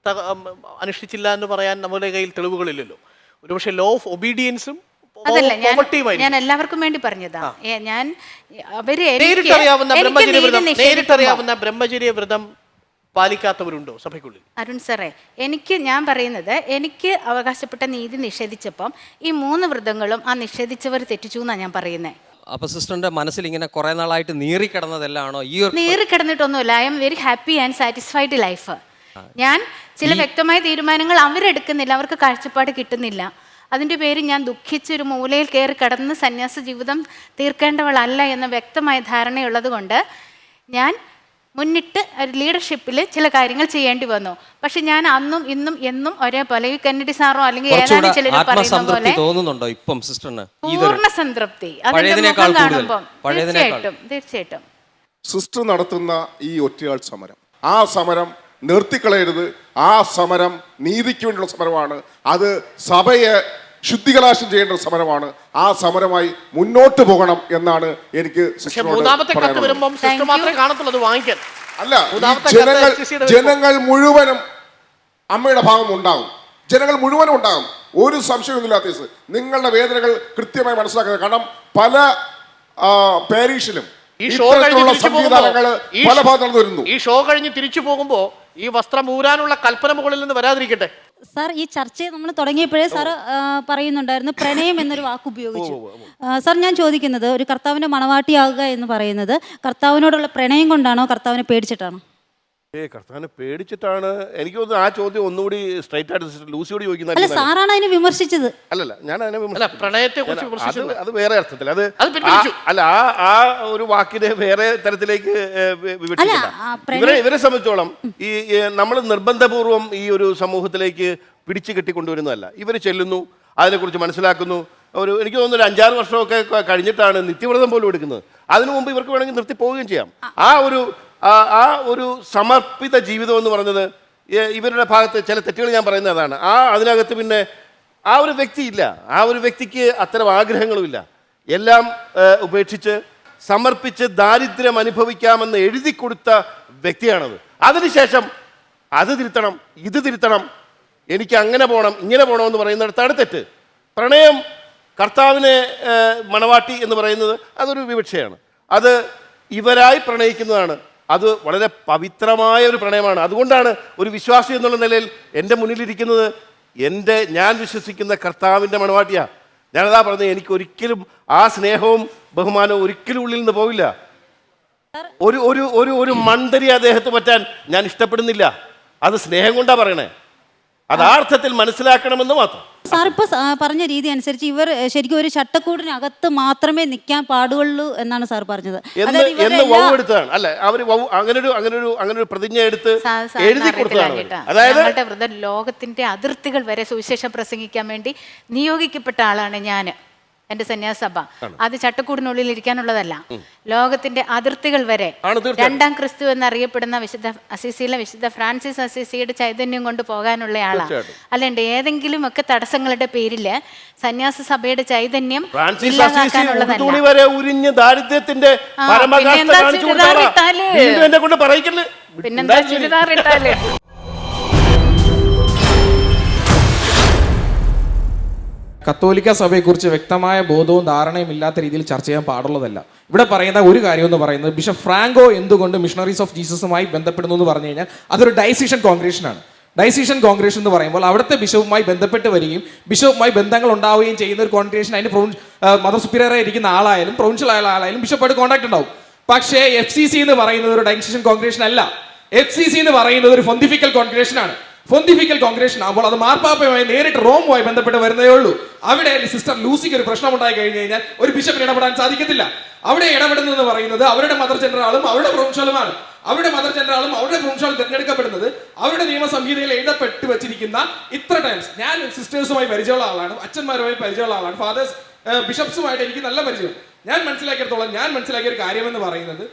അനുഷ്ഠിച്ചില്ല എന്ന് പറയാൻ നമ്മുടെ കയ്യിൽ തെളിവുകളില്ലല്ലോ. ഒരുപക്ഷെ ലോ ഓഫ് ഒബീഡിയൻസും അതല്ല, ഞാൻ എല്ലാവർക്കും വേണ്ടി പറഞ്ഞതാ. ഞാൻ നേരിട്ടറിയാവുന്ന ബ്രഹ്മചര്യവ്രതം പാലിക്കാത്തവരുണ്ടോ സഭയ്ക്കുള്ളിൽ? അരുൺ സാറേ, ഞാൻ പറയുന്നത്, എനിക്ക് അവകാശപ്പെട്ട നീതി നിഷേധിച്ചപ്പം ഈ 3 വ്രതങ്ങളും ആ നിഷേധിച്ചവർ തെറ്റിച്ചു എന്നാണ് ഞാൻ പറയുന്നത്. അപ്പൊ സിസ്റ്ററിന്റെ മനസ്സിൽ ഇങ്ങനെ കുറെ നാളായിട്ട് നീറിക്കിടന്നതെല്ലാണോ? ഈ നീറിക്കിടന്നിട്ടൊന്നുമില്ല. I am very happy and satisfied life. ഞാൻ ചില വ്യക്തമായ തീരുമാനങ്ങൾ അവരെടുക്കുന്നില്ല, അവർക്ക് കാഴ്ചപ്പാട് കിട്ടുന്നില്ല. അതിൻ്റെ പേര് ഞാൻ ദുഃഖിച്ചൊരു മൂലയിൽ കയറി കിടന്ന് സന്യാസ ജീവിതം തീർക്കേണ്ടവളല്ല എന്ന വ്യക്തമായ ധാരണയുള്ളത് കൊണ്ട് ഞാൻ മുന്നിട്ട് ഒരു ലീഡർഷിപ്പിൽ ചില കാര്യങ്ങൾ ചെയ്യേണ്ടി വന്നു. പക്ഷെ ഞാൻ അന്നും ഇന്നും എന്നും ഒരേപോലെ, ഈ കെന്നഡി സാറോ അല്ലെങ്കിൽ ഏതാനും ചിലർ പറയുന്ന പോലെ തോന്നുന്നുണ്ടോ ഇപ്പം സിസ്റ്ററിന്? പൂർണ്ണ സംതൃപ്തി കാണുമ്പോൾ തീർച്ചയായിട്ടും സിസ്റ്റർ നടത്തുന്ന ഈ ഒറ്റയാൾ സമരം, ആ സമരം നിർത്തിക്കളയരുത്. ആ സമരം നീതിക്ക് വേണ്ടിയുള്ള സമരമാണ്. അത് സഭയെ ശുദ്ധികലാശം ചെയ്യേണ്ട സമരമാണ്. ആ സമരമായി മുന്നോട്ട് പോകണം എന്നാണ് എനിക്ക് അല്ല. ജനങ്ങൾ മുഴുവനും അമ്മയുടെ ഭാഗം ഉണ്ടാകും, ജനങ്ങൾ മുഴുവനും ഉണ്ടാകും, ഒരു സംശയവുമില്ലാത്ത കേസ്. നിങ്ങളുടെ വേദനകൾ കൃത്യമായി മനസ്സിലാക്കുന്നത്. കാരണം പല പാരീഷിലും ഈ ഷോ കഴിഞ്ഞ് തിരിച്ചു പോകുമ്പോ ഈ വസ്ത്രം ഊരാനുള്ള കൽപ്പന മുകളിൽ നിന്ന് വരാതിരിക്കട്ടെ. സാർ, ഈ ചർച്ചയെ നമ്മൾ തുടങ്ങിയപ്പോഴേ സാർ പറയുന്നുണ്ടായിരുന്നു പ്രണയം എന്നൊരു വാക്ക് ഉപയോഗിച്ചു. സാർ, ഞാൻ ചോദിക്കുന്നത്, ഒരു കർത്താവിന്റെ മണവാട്ടിയാകുക എന്ന് പറയുന്നത് കർത്താവിനോടുള്ള പ്രണയം കൊണ്ടാണോ കർത്താവിനെ പേടിച്ചിട്ടാണോ? കർത്താവിനെ പേടിച്ചിട്ടാണ് എനിക്ക് തോന്നുന്നു. ആ ചോദ്യം ഒന്നുകൂടി സ്ട്രൈറ്റ് ആയിട്ട് ലൂസിയോട് ചോദിക്കുന്നത്. അല്ല, സാറാണ് അതിനെ വിമർശിച്ചത്. അല്ലല്ല, ഞാൻ അതിനെ പ്രണയത്തെ അത് വേറെ അർത്ഥത്തിൽ, അത് അല്ല, ആ ഒരു വാക്കിനെ വേറെ തരത്തിലേക്ക് ഇവരെ സംബന്ധിച്ചോളം ഈ നമ്മൾ നിർബന്ധപൂർവം ഈ ഒരു സമൂഹത്തിലേക്ക് പിടിച്ചു കെട്ടിക്കൊണ്ടുവരുന്നതല്ല. ഇവർ ചെല്ലുന്നു, അതിനെക്കുറിച്ച് മനസ്സിലാക്കുന്നു, എനിക്ക് തോന്നുന്നു ഒരു 5-6 വർഷമൊക്കെ കഴിഞ്ഞിട്ടാണ് നിത്യവ്രതം പോലും എടുക്കുന്നത്. അതിനു മുമ്പ് ഇവർക്ക് വേണമെങ്കിൽ നിർത്തി പോവുകയും ചെയ്യാം. ആ ഒരു സമർപ്പിത ജീവിതം എന്ന് പറഞ്ഞത് ഇവരുടെ ഭാഗത്ത് ചില തെറ്റുകൾ ഞാൻ പറയുന്നത് അതാണ്. അതിനകത്ത് പിന്നെ ആ ഒരു വ്യക്തി ഇല്ല, ആ ഒരു വ്യക്തിക്ക് അത്തരം ആഗ്രഹങ്ങളുമില്ല. എല്ലാം ഉപേക്ഷിച്ച് സമർപ്പിച്ച് ദാരിദ്ര്യം അനുഭവിക്കാമെന്ന് എഴുതി കൊടുത്ത വ്യക്തിയാണത്. അതിനുശേഷം അത് തിരുത്തണം, ഇത് തിരുത്തണം, എനിക്ക് അങ്ങനെ പോകണം ഇങ്ങനെ പോകണമെന്ന് പറയുന്നിടത്താണ് തെറ്റ്. പ്രണയം, കർത്താവിനെ മണവാട്ടി എന്ന് പറയുന്നത് അതൊരു വിവക്ഷയാണ്. അത് ഇവരായി പ്രണയിക്കുന്നതാണ്. അത് വളരെ പവിത്രമായ ഒരു പ്രണയമാണ്. അതുകൊണ്ടാണ് ഒരു വിശ്വാസി എന്നുള്ള നിലയിൽ എൻ്റെ മുന്നിലിരിക്കുന്നത് ഞാൻ വിശ്വസിക്കുന്ന കർത്താവിൻ്റെ മണവാട്ടിയാണ്. ഞാനതാ പറഞ്ഞത്, എനിക്കൊരിക്കലും ആ സ്നേഹവും ബഹുമാനവും ഒരിക്കലും ഉള്ളിൽ നിന്ന് പോവില്ല. ഒരു മണ്ടരി അദ്ദേഹത്ത് പറ്റാൻ ഞാൻ ഇഷ്ടപ്പെടുന്നില്ല. അത് സ്നേഹം കൊണ്ടാ പറയണേ, അത് ആ അർത്ഥത്തിൽ മനസ്സിലാക്കണമെന്ന് മാത്രം. സാർ ഇപ്പൊ പറഞ്ഞ രീതി അനുസരിച്ച് ഇവർ ശരിക്കും ഒരു ചട്ടക്കൂടിനകത്ത് മാത്രമേ നിൽക്കാൻ പാടുള്ളൂ എന്നാണ് സാർ പറഞ്ഞത്. അല്ല, അവര് അങ്ങനൊരു പ്രതിജ്ഞ എടുത്ത് എഴുതി കൊടുത്തതാണ്. അതായത് ലോകത്തിന്റെ അതിർത്തികൾ വരെ സുവിശേഷം പ്രസംഗിക്കാൻ വേണ്ടി നിയോഗിക്കപ്പെട്ട ആളാണ് ഞാൻ. എന്റെ സന്യാസഭ അത് ചട്ടക്കൂടിനുള്ളിൽ ഇരിക്കാനുള്ളതല്ല, ലോകത്തിന്റെ അതിർത്തികൾ വരെ രണ്ടാം ക്രിസ്തു എന്നറിയപ്പെടുന്ന വിശുദ്ധ ഫ്രാൻസിസ് അസീസിയുടെ ചൈതന്യം കൊണ്ട് പോകാനുള്ള ആളാണ്. അല്ലാണ്ട് ഏതെങ്കിലും ഒക്കെ തടസ്സങ്ങളുടെ പേരില് സന്യാസ സഭയുടെ ചൈതന്യം പിന്നെന്താ ചുരിദാറിട്ടാല്. കത്തോലിക്ക സഭയെക്കുറിച്ച് വ്യക്തമായ ബോധവും ധാരണയും ഇല്ലാത്ത രീതിയിൽ ചർച്ച ചെയ്യാൻ പാടുള്ളതല്ല. ഇവിടെ പറയുന്ന ഒരു കാര്യം എന്ന് പറയുന്നത്, ബിഷപ്പ് ഫ്രാങ്കോ എന്തുകൊണ്ട് മിഷണറീസ് ഓഫ് ജീസസുമായി ബന്ധപ്പെടുന്നു എന്ന് പറഞ്ഞു കഴിഞ്ഞാൽ അതൊരു ഡയസീഷ്യൻ കോൺഗ്രേഷനാണ്. ഡയസീഷ്യൻ കോൺഗ്രേഷൻ എന്ന് പറയുമ്പോൾ അവിടുത്തെ ബിഷപ്പുമായി ബന്ധപ്പെട്ട് വരികയും ബിഷപ്പുമായി ബന്ധങ്ങൾ ഉണ്ടാവുകയും ചെയ്യുന്ന ഒരു കോൺഗ്രേഷൻ. അതിന് മദർ സുപ്പീരിയറായി ഇരിക്കുന്ന ആളായാലും പ്രൊവിൻഷ്യൽ ആളായാലും ബിഷപ്പായിട്ട് കോൺടാക്ട് ഉണ്ടാവും. പക്ഷേ FCC എന്ന് പറയുന്നത് ഒരു ഡയസീഷ്യൻ കോൺഗ്രേഷൻ അല്ല. FCC എന്ന് പറയുന്നത് ഒരു പൊന്തിഫിക്കൽ കോൺഗ്രേഷനാണ്. പൊന്തിഫിക്കൽ കോൺഗ്രേഷൻ ആകുമ്പോൾ അത് മാർപ്പാപ്പയുമായി നേരിട്ട് റോമുമായി ബന്ധപ്പെട്ട് വരുന്നേ ഉള്ളൂ. അവിടെ സിസ്റ്റർ ലൂസിക്ക് ഒരു പ്രശ്നം ഉണ്ടായി കഴിഞ്ഞു കഴിഞ്ഞാൽ ഒരു ബിഷപ്പിന് ഇടപെടാൻ സാധിക്കത്തില്ല. അവിടെ ഇടപെടുന്നത് പറയുന്നത് അവരുടെ മദർ ജനറാളും അവരുടെ പ്രൊവിൻഷ്യലുമാണ്. അവരുടെ മദർ ജനറാളും അവരുടെ പ്രൊവിൻഷ്യലും തിരഞ്ഞെടുക്കപ്പെടുന്നത് അവരുടെ നിയമസംഹിതയിൽ എഴുതപ്പെട്ട് വെച്ചിരിക്കുന്ന ഇത്ര ടൈംസ്. ഞാൻ സിസ്റ്റേഴ്സുമായി പരിചയമുള്ള ആളാണ്, അച്ഛന്മാരുമായി പരിചയമുള്ള ആളാണ്, ഫാദേഴ്സ് ബിഷപ്സുമായിട്ട് എനിക്ക് നല്ല പരിചയം. ഞാൻ മനസ്സിലാക്കിയ ഒരു കാര്യം എന്ന് പറയുന്നത്,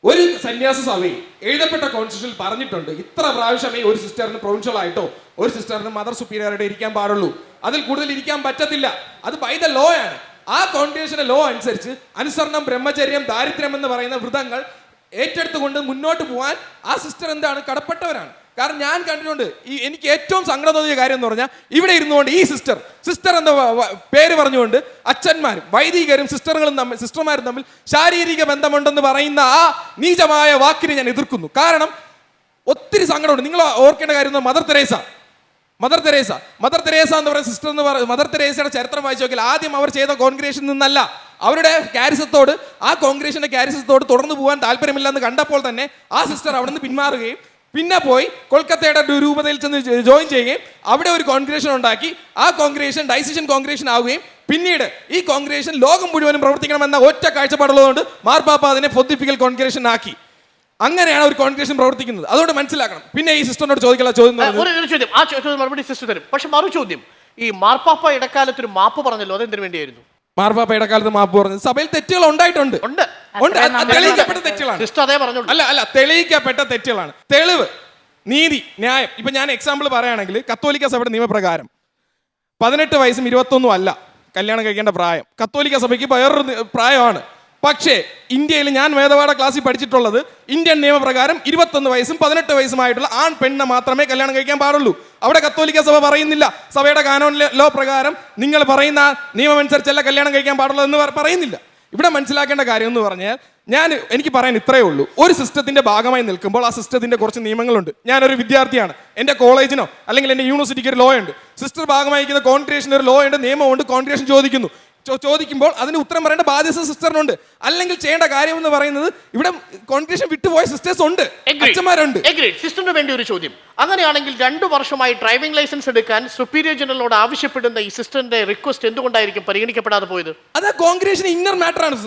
ഒരു സന്യാസ സഭയിൽ എഴുതപ്പെട്ട കോൺസ്റ്റിറ്റ്യൂഷനിൽ പറഞ്ഞിട്ടുണ്ട് ഇത്ര പ്രാവശ്യമേ ഒരു സിസ്റ്ററിന് പ്രൊവിൻഷ്യൽ ആയിട്ടോ ഒരു സിസ്റ്ററിന് മദർ സുപ്പീരിയറായിട്ടോ ഇരിക്കാൻ പാടുള്ളൂ, അതിൽ കൂടുതൽ ഇരിക്കാൻ പറ്റത്തില്ല. അത് ബൈ ദ ലോ ആണ്. ആ കോൺസ്റ്റിറ്റ്യൂഷന്റെ ലോ അനുസരിച്ച് അനുസരണം, ബ്രഹ്മചര്യം, ദാരിദ്ര്യം എന്ന് പറയുന്ന വ്രതങ്ങൾ ഏറ്റെടുത്തുകൊണ്ട് മുന്നോട്ട് പോകാൻ ആ സിസ്റ്റർ എന്താണ് കടപ്പെട്ടവരാണ്. കാരണം ഞാൻ കണ്ടിട്ടുണ്ട്, എനിക്ക് ഏറ്റവും സങ്കടം തോന്നിയ കാര്യം എന്ന് പറഞ്ഞാൽ ഇവിടെ ഇരുന്നുകൊണ്ട് ഈ സിസ്റ്റർ എന്ന പേര് പറഞ്ഞുകൊണ്ട് അച്ഛന്മാരും വൈദികരും സിസ്റ്റർമാരും തമ്മിൽ ശാരീരിക ബന്ധമുണ്ടെന്ന് പറയുന്ന ആ നീചമായ വാക്കിനെ ഞാൻ എതിർക്കുന്നു. കാരണം ഒത്തിരി സങ്കടമുണ്ട്. നിങ്ങൾ ഓർക്കേണ്ട കാര്യം മദർ തെരേസ എന്ന് പറയുന്ന സിസ്റ്റർ എന്ന് പറയുന്നത്, മദർ തെരേസയുടെ ചരിത്രം വായിച്ചു നോക്കിയാൽ ആദ്യം അവർ ചെയ്ത കോൺഗ്രേഷൻ നിന്നല്ല, അവരുടെ കാരിസത്തോട്, ആ കോൺഗ്രേഷന്റെ കാരിസത്തോട് തുടർന്ന് പോകാൻ താല്പര്യമില്ലെന്ന് കണ്ടപ്പോൾ തന്നെ ആ സിസ്റ്റർ അവിടെ നിന്ന് പിന്മാറുകയും പിന്നെ പോയി കൊൽക്കത്തയുടെ രൂപതയിൽ ചെന്ന് ജോയിൻ ചെയ്യുകയും അവിടെ ഒരു കോൺഗ്രേഷൻ ഉണ്ടാക്കി ആ കോൺഗ്രേഷൻ ഡയസീഷ്യൻ കോൺഗ്രേഷൻ ആവുകയും പിന്നീട് ഈ കോൺഗ്രേഷൻ ലോകം മുഴുവനും പ്രവർത്തിക്കണമെന്ന ഒറ്റ കാഴ്ചപ്പാടുള്ളതുകൊണ്ട് മാർപ്പാപ്പ അതിനെ പൊന്തിഫിക്കൽ കോൺഗ്രേഷൻ ആക്കി. അങ്ങനെയാണ് ഒരു കോൺഗ്രേഷൻ പ്രവർത്തിക്കുന്നത്. അതുകൊണ്ട് മനസ്സിലാക്കണം. പിന്നെ ഈ സിസ്റ്ററിനോട് ചോദിക്കാനുള്ള ചോദ്യം, ആ ചോദ്യം മറുപടി സിസ്റ്റർ തരും. പക്ഷെ മറു ചോദ്യം, ഈ മാർപ്പാപ്പ ഇടക്കാലത്ത് ഒരു മാപ്പ് പറഞ്ഞല്ലോ, അതെന്തിനു വേണ്ടിയായിരുന്നു? മാർപ്പാപ്പ ഇടക്കാലത്ത് മാപ്പ് പറഞ്ഞത് സഭയിൽ തെറ്റുകൾ ഉണ്ടായിട്ടുണ്ട്. തെളിയിക്കപ്പെട്ട തെറ്റുകളാണ്. അല്ല തെളിയിക്കപ്പെട്ട തെറ്റുകളാണ്. തെളിവ്, നീതി, ന്യായം. ഇപ്പൊ ഞാൻ എക്സാമ്പിൾ പറയുകയാണെങ്കിൽ, കത്തോലിക്ക സഭയുടെ നിയമപ്രകാരം 18 വയസ്സും 21 അല്ല കല്യാണം കഴിക്കേണ്ട പ്രായം. കത്തോലിക്ക സഭയ്ക്ക് വേറൊരു പ്രായമാണ്. പക്ഷേ ഇന്ത്യയിൽ ഞാൻ വേദപാഠ ക്ലാസ്സിൽ പഠിച്ചിട്ടുള്ളത് ഇന്ത്യൻ നിയമപ്രകാരം 21 വയസ്സും 18 വയസ്സുമായിട്ടുള്ള ആൺ പെണ്ണിനെ മാത്രമേ കല്യാണം കഴിക്കാൻ പാടുള്ളൂ. അവിടെ കത്തോലിക്ക സഭ പറയുന്നില്ല, സഭയുടെ കാനോൻ ലോ പ്രകാരം നിങ്ങൾ പറയുന്ന നിയമം അനുസരിച്ചല്ല കല്യാണം കഴിക്കാൻ പാടുള്ളൂ എന്ന് പറയുന്നില്ല. ഇവിടെ മനസ്സിലാക്കേണ്ട കാര്യം എന്ന് പറഞ്ഞാൽ, എനിക്ക് പറയാൻ ഇത്രയേ ഉള്ളൂ. ഒരു സിസ്റ്റത്തിന്റെ ഭാഗമായി നിൽക്കുമ്പോൾ ആ സിസ്റ്റത്തിന്റെ കുറച്ച് നിയമങ്ങളുണ്ട്. ഞാനൊരു വിദ്യാർത്ഥിയാണ്, എൻ്റെ കോളേജിനോ അല്ലെങ്കിൽ എൻ്റെ യൂണിവേഴ്സിറ്റിക്ക് ഒരു ലോ ഉണ്ട്. സിസ്റ്റർ ഭാഗമായിരിക്കുന്ന കോൺഗ്രേഷന് ഒരു ലോ ഉണ്ട്, നിയമമുണ്ട്. കോൺഗ്രേഷൻ ചോദിക്കുമ്പോൾ അതിന് ഉത്തരം പറയേണ്ട ബാധ്യത സിസ്റ്ററിനുണ്ട്. അല്ലെങ്കിൽ ചെയ്യേണ്ട കാര്യം എന്ന് പറയുന്നത്, ഇവിടെ കോൺഗ്രേഷൻ വിട്ടുപോയ സിസ്റ്റേഴ്സ് ഉണ്ട്, അച്ഛന്മാരുണ്ട്. സിസ്റ്ററിന് വേണ്ടി ഒരു ചോദ്യം, അങ്ങനെയാണെങ്കിൽ 2 വർഷമായി ഡ്രൈവിംഗ് ലൈസൻസ് എടുക്കാൻ സുപ്പീരിയർ ജനറലോട് ആവശ്യപ്പെടുന്ന ഈ സിസ്റ്ററിന്റെ റിക്വസ്റ്റ് എന്തുകൊണ്ടായിരിക്കും പരിഗണിക്കപ്പെടാതെ പോയത്? അത് കോൺഗ്രേഷൻ ഇന്നർ മാറ്റർ ആണ്.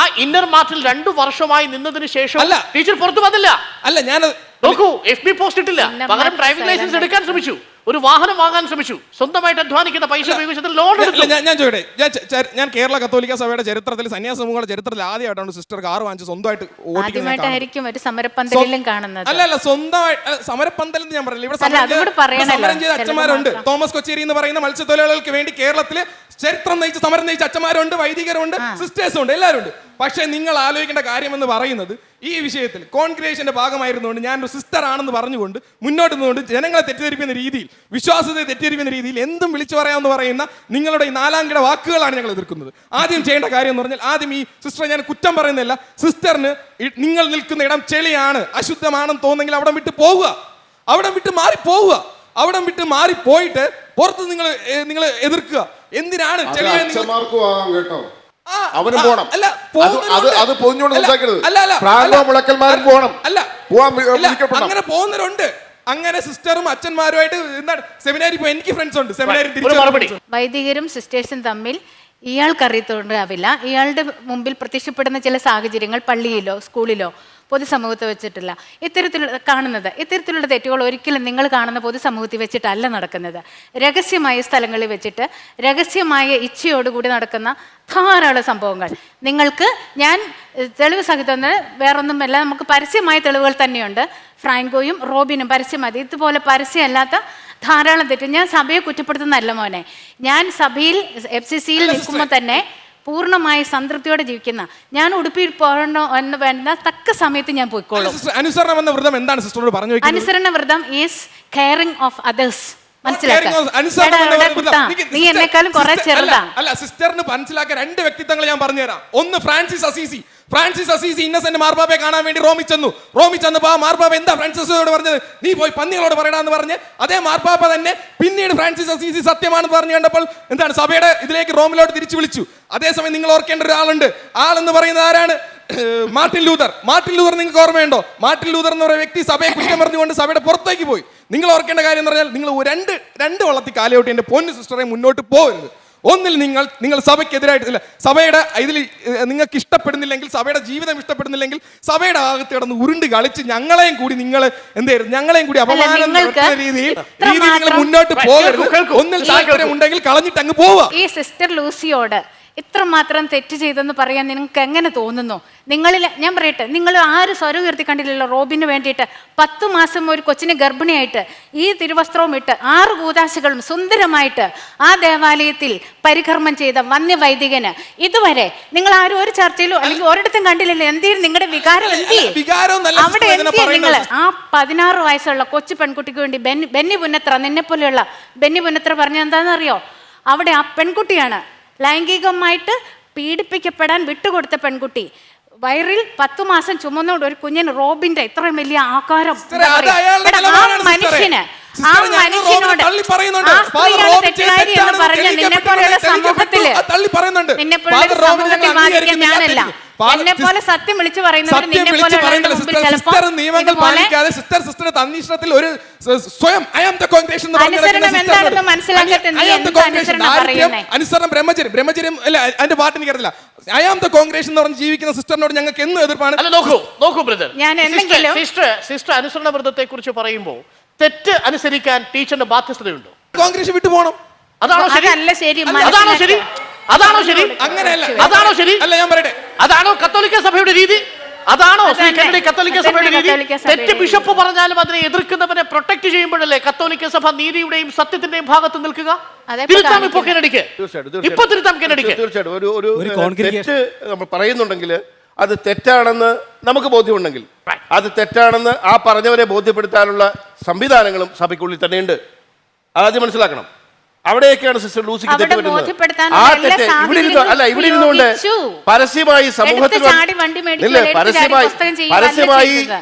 ആ ഇന്നർ മാറ്ററിൽ 2 വർഷമായി നിന്നതിന് ശേഷം ടീച്ചർ പുറത്തു വന്നില്ല. അല്ല, ഞാൻ നോക്കൂ, FB പോസ്റ്റ് ഇട്ടില്ല, പിന്നെ പകരം മാറ്റി ഡ്രൈവിംഗ് ലൈസൻസ് silent എടുക്കാൻ ശ്രമിച്ചു, ഒരു വാഹനം വാങ്ങാൻ ശ്രമിച്ചു, സ്വന്തമായിട്ട് അധ്വാനിക്കുന്ന പൈസ ഉപയോഗിച്ചതിൽ ലോൺ എടുത്തു. ഞാൻ ചോദിക്കട്ടെ, ഞാൻ കേരള കത്തോലിക്ക സഭയുടെ ചരിത്രത്തിൽ, സന്യാസ സമൂഹങ്ങളുടെ ചരിത്രത്തിൽ ആദ്യമായിട്ടാണ് സിസ്റ്റർ കാർ വാങ്ങിച്ച് സ്വന്തമായിട്ട് ഓടിക്കുന്നത്. ആദ്യമായിട്ടായിരിക്കും ഒരു സമരപ്പന്തലിലും കാണുന്നത്. അല്ല സ്വന്തമായിട്ട് സമരപ്പന്തൽ എന്ന് ഞാൻ പറഞ്ഞില്ല. ഇവിടെ അല്ല, അതുകൂടെ പറയണല്ലോ. സമരം ചെയ്ത അച്ഛന്മാരുണ്ട്. ചിലത് മാത്രം. തോമസ് കൊച്ചേരി എന്ന് പറയുന്ന മത്സ്യത്തൊഴിലാളികൾക്ക് വേണ്ടി കേരളത്തില് ചരിത്രം നയിച്ച് സമരം നയിച്ച അച്ഛന്മാരുണ്ട്, വൈദികരുണ്ട്, സിസ്റ്റേഴ്സും ഉണ്ട്, എല്ലാവരും ഉണ്ട്. പക്ഷെ നിങ്ങൾ ആലോചിക്കേണ്ട കാര്യം എന്ന് പറയുന്നത്, ഈ വിഷയത്തിൽ കോൺഗ്രേഷന്റെ ഭാഗമായിരുന്നുകൊണ്ട് ഞാൻ ഒരു സിസ്റ്റർ ആണെന്ന് പറഞ്ഞുകൊണ്ട് മുന്നോട്ട് നിന്നുകൊണ്ട് ജനങ്ങളെ തെറ്റിദ്ധരിപ്പിക്കുന്ന രീതിയിൽ, വിശ്വാസത്തെ തെറ്റിദ്ധരിപ്പിക്കുന്ന രീതിയിൽ എന്തും വിളിച്ചു പറയാമെന്ന് പറയുന്ന നിങ്ങളുടെ ഈ നാലാംകിട വാക്കുകളാണ് ഞങ്ങൾ എതിർക്കുന്നത്. ആദ്യം ചെയ്യേണ്ട കാര്യം എന്ന് പറഞ്ഞാൽ, ആദ്യം ഈ സിസ്റ്ററെ ഞാൻ കുറ്റം പറയുന്നില്ല, സിസ്റ്ററിന് നിങ്ങൾ നിൽക്കുന്ന ഇടം ചെളിയാണ്, അശുദ്ധമാണെന്ന് തോന്നുന്നെങ്കിൽ അവിടെ വിട്ട് പോവുക, അവിടെ വിട്ട് മാറി പോവുക. അവിടെ വിട്ട് മാറി പോയിട്ട് പുറത്ത് നിങ്ങൾ എതിർക്കുക. എന്തിനാണ് കേട്ടോ, അവനും പോണം. അല്ല, അത് പൊതിഞ്ഞോണ്ട് സംസാരിക്കരുത്. അല്ല, ഫ്രാങ്കോ മുളക്കൽമാരും പോണം. അല്ല, പോവാൻ അങ്ങനെ പോകുന്നവരുണ്ട്. അങ്ങനെ സിസ്റ്ററും അച്ഛന്മാരുമായിട്ട് എന്താണ് സെമിനാരി പോയി. എനിക്ക് ഫ്രണ്ട്സ് ഉണ്ട് സെമിനാരി. വൈദികരും സിസ്റ്റേഴ്സും തമ്മിൽ ഇയാൾക്കറിയത്തോണ്ടാവില്ല, ഇയാളുടെ മുമ്പിൽ പ്രത്യക്ഷപ്പെടുന്ന ചില സാഹചര്യങ്ങൾ പള്ളിയിലോ സ്കൂളിലോ പൊതുസമൂഹത്തെ വെച്ചിട്ടില്ല ഇത്തരത്തിലുള്ള തെറ്റുകൾ ഒരിക്കലും നിങ്ങൾ കാണുന്ന പൊതുസമൂഹത്തിൽ വെച്ചിട്ടല്ല നടക്കുന്നത്. രഹസ്യമായ സ്ഥലങ്ങളിൽ വെച്ചിട്ട് രഹസ്യമായ ഇച്ഛയോടുകൂടി നടക്കുന്ന ധാരാളം സംഭവങ്ങൾ നിങ്ങൾക്ക് ഞാൻ തെളിവ് സഹിതം വേറൊന്നുമല്ല, നമുക്ക് പരസ്യമായ തെളിവുകൾ തന്നെയുണ്ട്. ഫ്രാങ്കോയും റോബിനും പരസ്യമായി ഇതുപോലെ പരസ്യമല്ലാത്ത ധാരാളം തെറ്റ്. ഞാൻ സഭയെ കുറ്റപ്പെടുത്തുന്നതല്ല മോനെ, ഞാൻ സഭയിൽ FCCയിൽ നിൽക്കുമ്പോൾ തന്നെ പൂർണ്ണമായി സംതൃപ്തിയോടെ ജീവിക്കുന്ന, ഞാൻ ഉടുപ്പിയിൽ പോകണോ എന്ന് വേണ്ട തക്ക സമയത്ത് ഞാൻ പോയിക്കോളും. അനുസരണം എന്ന വ്രതം എന്താണ് സിസ്റ്ററോട് പറഞ്ഞു? അനുസരണ വ്രതം ഈസ് കെയറിംഗ് ഓഫ് അതേഴ്സ്. നീ എന്നെക്കാളും കുറെ ചെറുതാ. അല്ല, സിസ്റ്ററിന് മനസ്സിലാക്കിയ രണ്ട് വ്യക്തിത്വങ്ങൾ ഞാൻ പറഞ്ഞുതരാം. ഒന്ന് ഫ്രാൻസിസ് അസീസി ഇന്നസെന്റ് മാർപ്പാപ്പയെ കാണാൻ വേണ്ടി റോമിൽ ചെന്നപ്പോ ആ മാർപ്പാപ്പ എന്താ ഫ്രാൻസിസോട് പറഞ്ഞത്? നീ പോയി പന്നികളോട് പറയടാന്ന് പറഞ്ഞ് അതേ മാർപ്പാപ്പ തന്നെ പിന്നീട് ഫ്രാൻസിസ് അസീസി സത്യമാണെന്ന് പറഞ്ഞു കണ്ടപ്പോൾ എന്താണ് സഭയുടെ ഇതിലേക്ക് റോമിലോട്ട് തിരിച്ചു വിളിച്ചു. അതേസമയം നിങ്ങൾ ഓർക്കേണ്ട ഒരാളുണ്ട്. ആളെന്ന് പറയുന്നത് ആരാണ്? മാർട്ടിൻ ലൂതർ നിങ്ങൾക്ക് ഓർമ്മയുണ്ടോ? മാർട്ടിൻ ലൂതർ എന്ന് പറയുന്ന വ്യക്തി സഭയെ കുറ്റം പറഞ്ഞുകൊണ്ട് സഭയുടെ പുറത്തേക്ക് പോയി. നിങ്ങൾ ഓർക്കേണ്ട കാര്യം എന്ന് പറഞ്ഞാൽ, നിങ്ങൾ രണ്ട് വള്ളത്തിൽ കാലയോട്ടി എൻ്റെ പൊന്നു സിസ്റ്ററെ മുന്നോട്ട് പോകരുത്. ഒന്നിൽ നിങ്ങൾ സഭയ്ക്കെതിരായിട്ടില്ല, സഭയുടെ ഇതിൽ നിങ്ങൾക്ക് ഇഷ്ടപ്പെടുന്നില്ലെങ്കിൽ, സഭയുടെ ജീവിതം ഇഷ്ടപ്പെടുന്നില്ലെങ്കിൽ, സഭയുടെ ഭാഗത്ത് കിടന്ന് ഉരുണ്ട് കളിച്ച് ഞങ്ങളെയും കൂടി അപമാനം നടത്തുന്ന രീതിയിൽ നിങ്ങൾ മുന്നോട്ട് പോകരുത്. ഒന്നിൽ താല്പര്യം ഉണ്ടെങ്കിൽ കളഞ്ഞിട്ട് അങ്ങ് പോവുക. ഈ സിസ്റ്റർ ലൂസിയോട് ഇത്രമാത്രം തെറ്റ് ചെയ്തെന്ന് പറയാൻ നിങ്ങൾക്ക് എങ്ങനെ തോന്നുന്നു? ഞാൻ പറയട്ടെ, നിങ്ങൾ ആരും സ്വരം ഉയർത്തി കണ്ടില്ലല്ലോ റോബിന് വേണ്ടിയിട്ട് 10 മാസം ഒരു കൊച്ചിനെ ഗർഭിണിയായിട്ട് ഈ തിരുവസ്ത്രവും ഇട്ട് 6 കൂതാശകളും സുന്ദരമായിട്ട് ആ ദേവാലയത്തിൽ പരികർമ്മം ചെയ്ത വന്യവൈദികന് ഇതുവരെ നിങ്ങൾ ആരും ഒരു ചർച്ചയിലോ അല്ലെങ്കിൽ ഒരിടത്തും കണ്ടില്ലല്ലോ. എന്തെങ്കിലും നിങ്ങളുടെ വികാരം അവിടെ നിങ്ങൾ ആ 16 വയസ്സുള്ള കൊച്ചു പെൺകുട്ടിക്ക് വേണ്ടി ബെന്നി പുന്നത്ര, നിന്നെ പോലെയുള്ള ബെന്നി പുന്നത്ര പറഞ്ഞ എന്താണെന്നറിയോ? അവിടെ ആ പെൺകുട്ടിയാണ് ലൈംഗികമായിട്ട് പീഡിപ്പിക്കപ്പെടാൻ വിട്ടുകൊടുത്ത പെൺകുട്ടി. വയറിൽ 10 മാസം ചുമന്നുകൊണ്ട് ഒരു കുഞ്ഞിന് റോബിന്റെ ഇത്രയും വലിയ ആകാരം. മനുഷ്യന് ആ മനുഷ്യനോട് ആ സ്ത്രീയാണ് തെറ്റുകാരി എന്ന് പറഞ്ഞ നിന്നെപ്പോലെയുള്ള സമൂഹത്തില് വാദിക്കാൻ ഞാനല്ല. എന്നെ പോലെ സത്യം വിളിച്ചു പറയുന്നവർ നിന്നെ പോലെ അനുസരണം എന്താണെന്ന് മനസ്സിലാക്കാത്ത അനുസരണം ബ്രഹ്മചര്യം അല്ല അതിന്റെ പാട്ട് എനിക്കറിയില്ല. ഐ ആം ദ കോൺഗ്രേഷൻ എന്ന് പറഞ്ഞ് ജീവിക്കുന്ന സിസ്റ്ററിനോട് ഞങ്ങൾക്ക് എന്നും എതിർപ്പാണ്. നോക്കൂ ബ്രദർ, ഞാൻ എന്തെങ്കിലും സിസ്റ്റർ അനുസരണ വ്രതത്തെ കുറിച്ച് പറയുമ്പോൾ തെറ്റ് അനുസരിക്കാൻ ടീച്ചറിന്റെ ബാധ്യതയുണ്ടോ? കോൺഗ്രസ് വിട്ടു പോകണം. അതാണോ ശരി? അങ്ങനെയല്ല. അതാണോ ശരി? അല്ല, ഞാൻ പറയട്ടെ, അതാണോ കത്തോലിക്ക സഭയുടെ രീതി? അതാണോ കത്തോലിക്ക സഭയുടെ രീതി? തെറ്റ് ബിഷപ്പ് പറഞ്ഞാലും അതിനെ എതിർക്കുന്നവനെ പ്രൊട്ടക്ട് ചെയ്യുമ്പോഴല്ലേ കത്തോലിക്ക സഭ നീതിയുടെയും സത്യത്തിന്റെയും ഭാഗത്ത് നിൽക്കുക? തിരുത്താം ഇപ്പൊ കെനഡിക്ക്, ഇപ്പൊ തിരുത്താം കെനഡിക്ക്. തീർച്ചയായിട്ടും ഒരു തെറ്റ് നമ്മൾ പറയുന്നുണ്ടെങ്കിൽ അത് തെറ്റാണെന്ന് നമുക്ക് ബോധ്യമുണ്ടെങ്കിൽ, അത് തെറ്റാണെന്ന് ആ പറഞ്ഞവരെ ബോധ്യപ്പെടുത്താനുള്ള സംവിധാനങ്ങളും സഭയ്ക്കുള്ളിൽ തന്നെയുണ്ട്. ആദ്യം മനസ്സിലാക്കണം. അവിടെയൊക്കെയാണ് സിസ്റ്റർ ലൂസിക്ക് തെറ്റ് വരുന്നത്. ആ തെറ്റ് ഇവിടെ ഇരുന്നുകൊണ്ട് പരസ്യമായി സമൂഹത്തിൽ പരസ്യമായി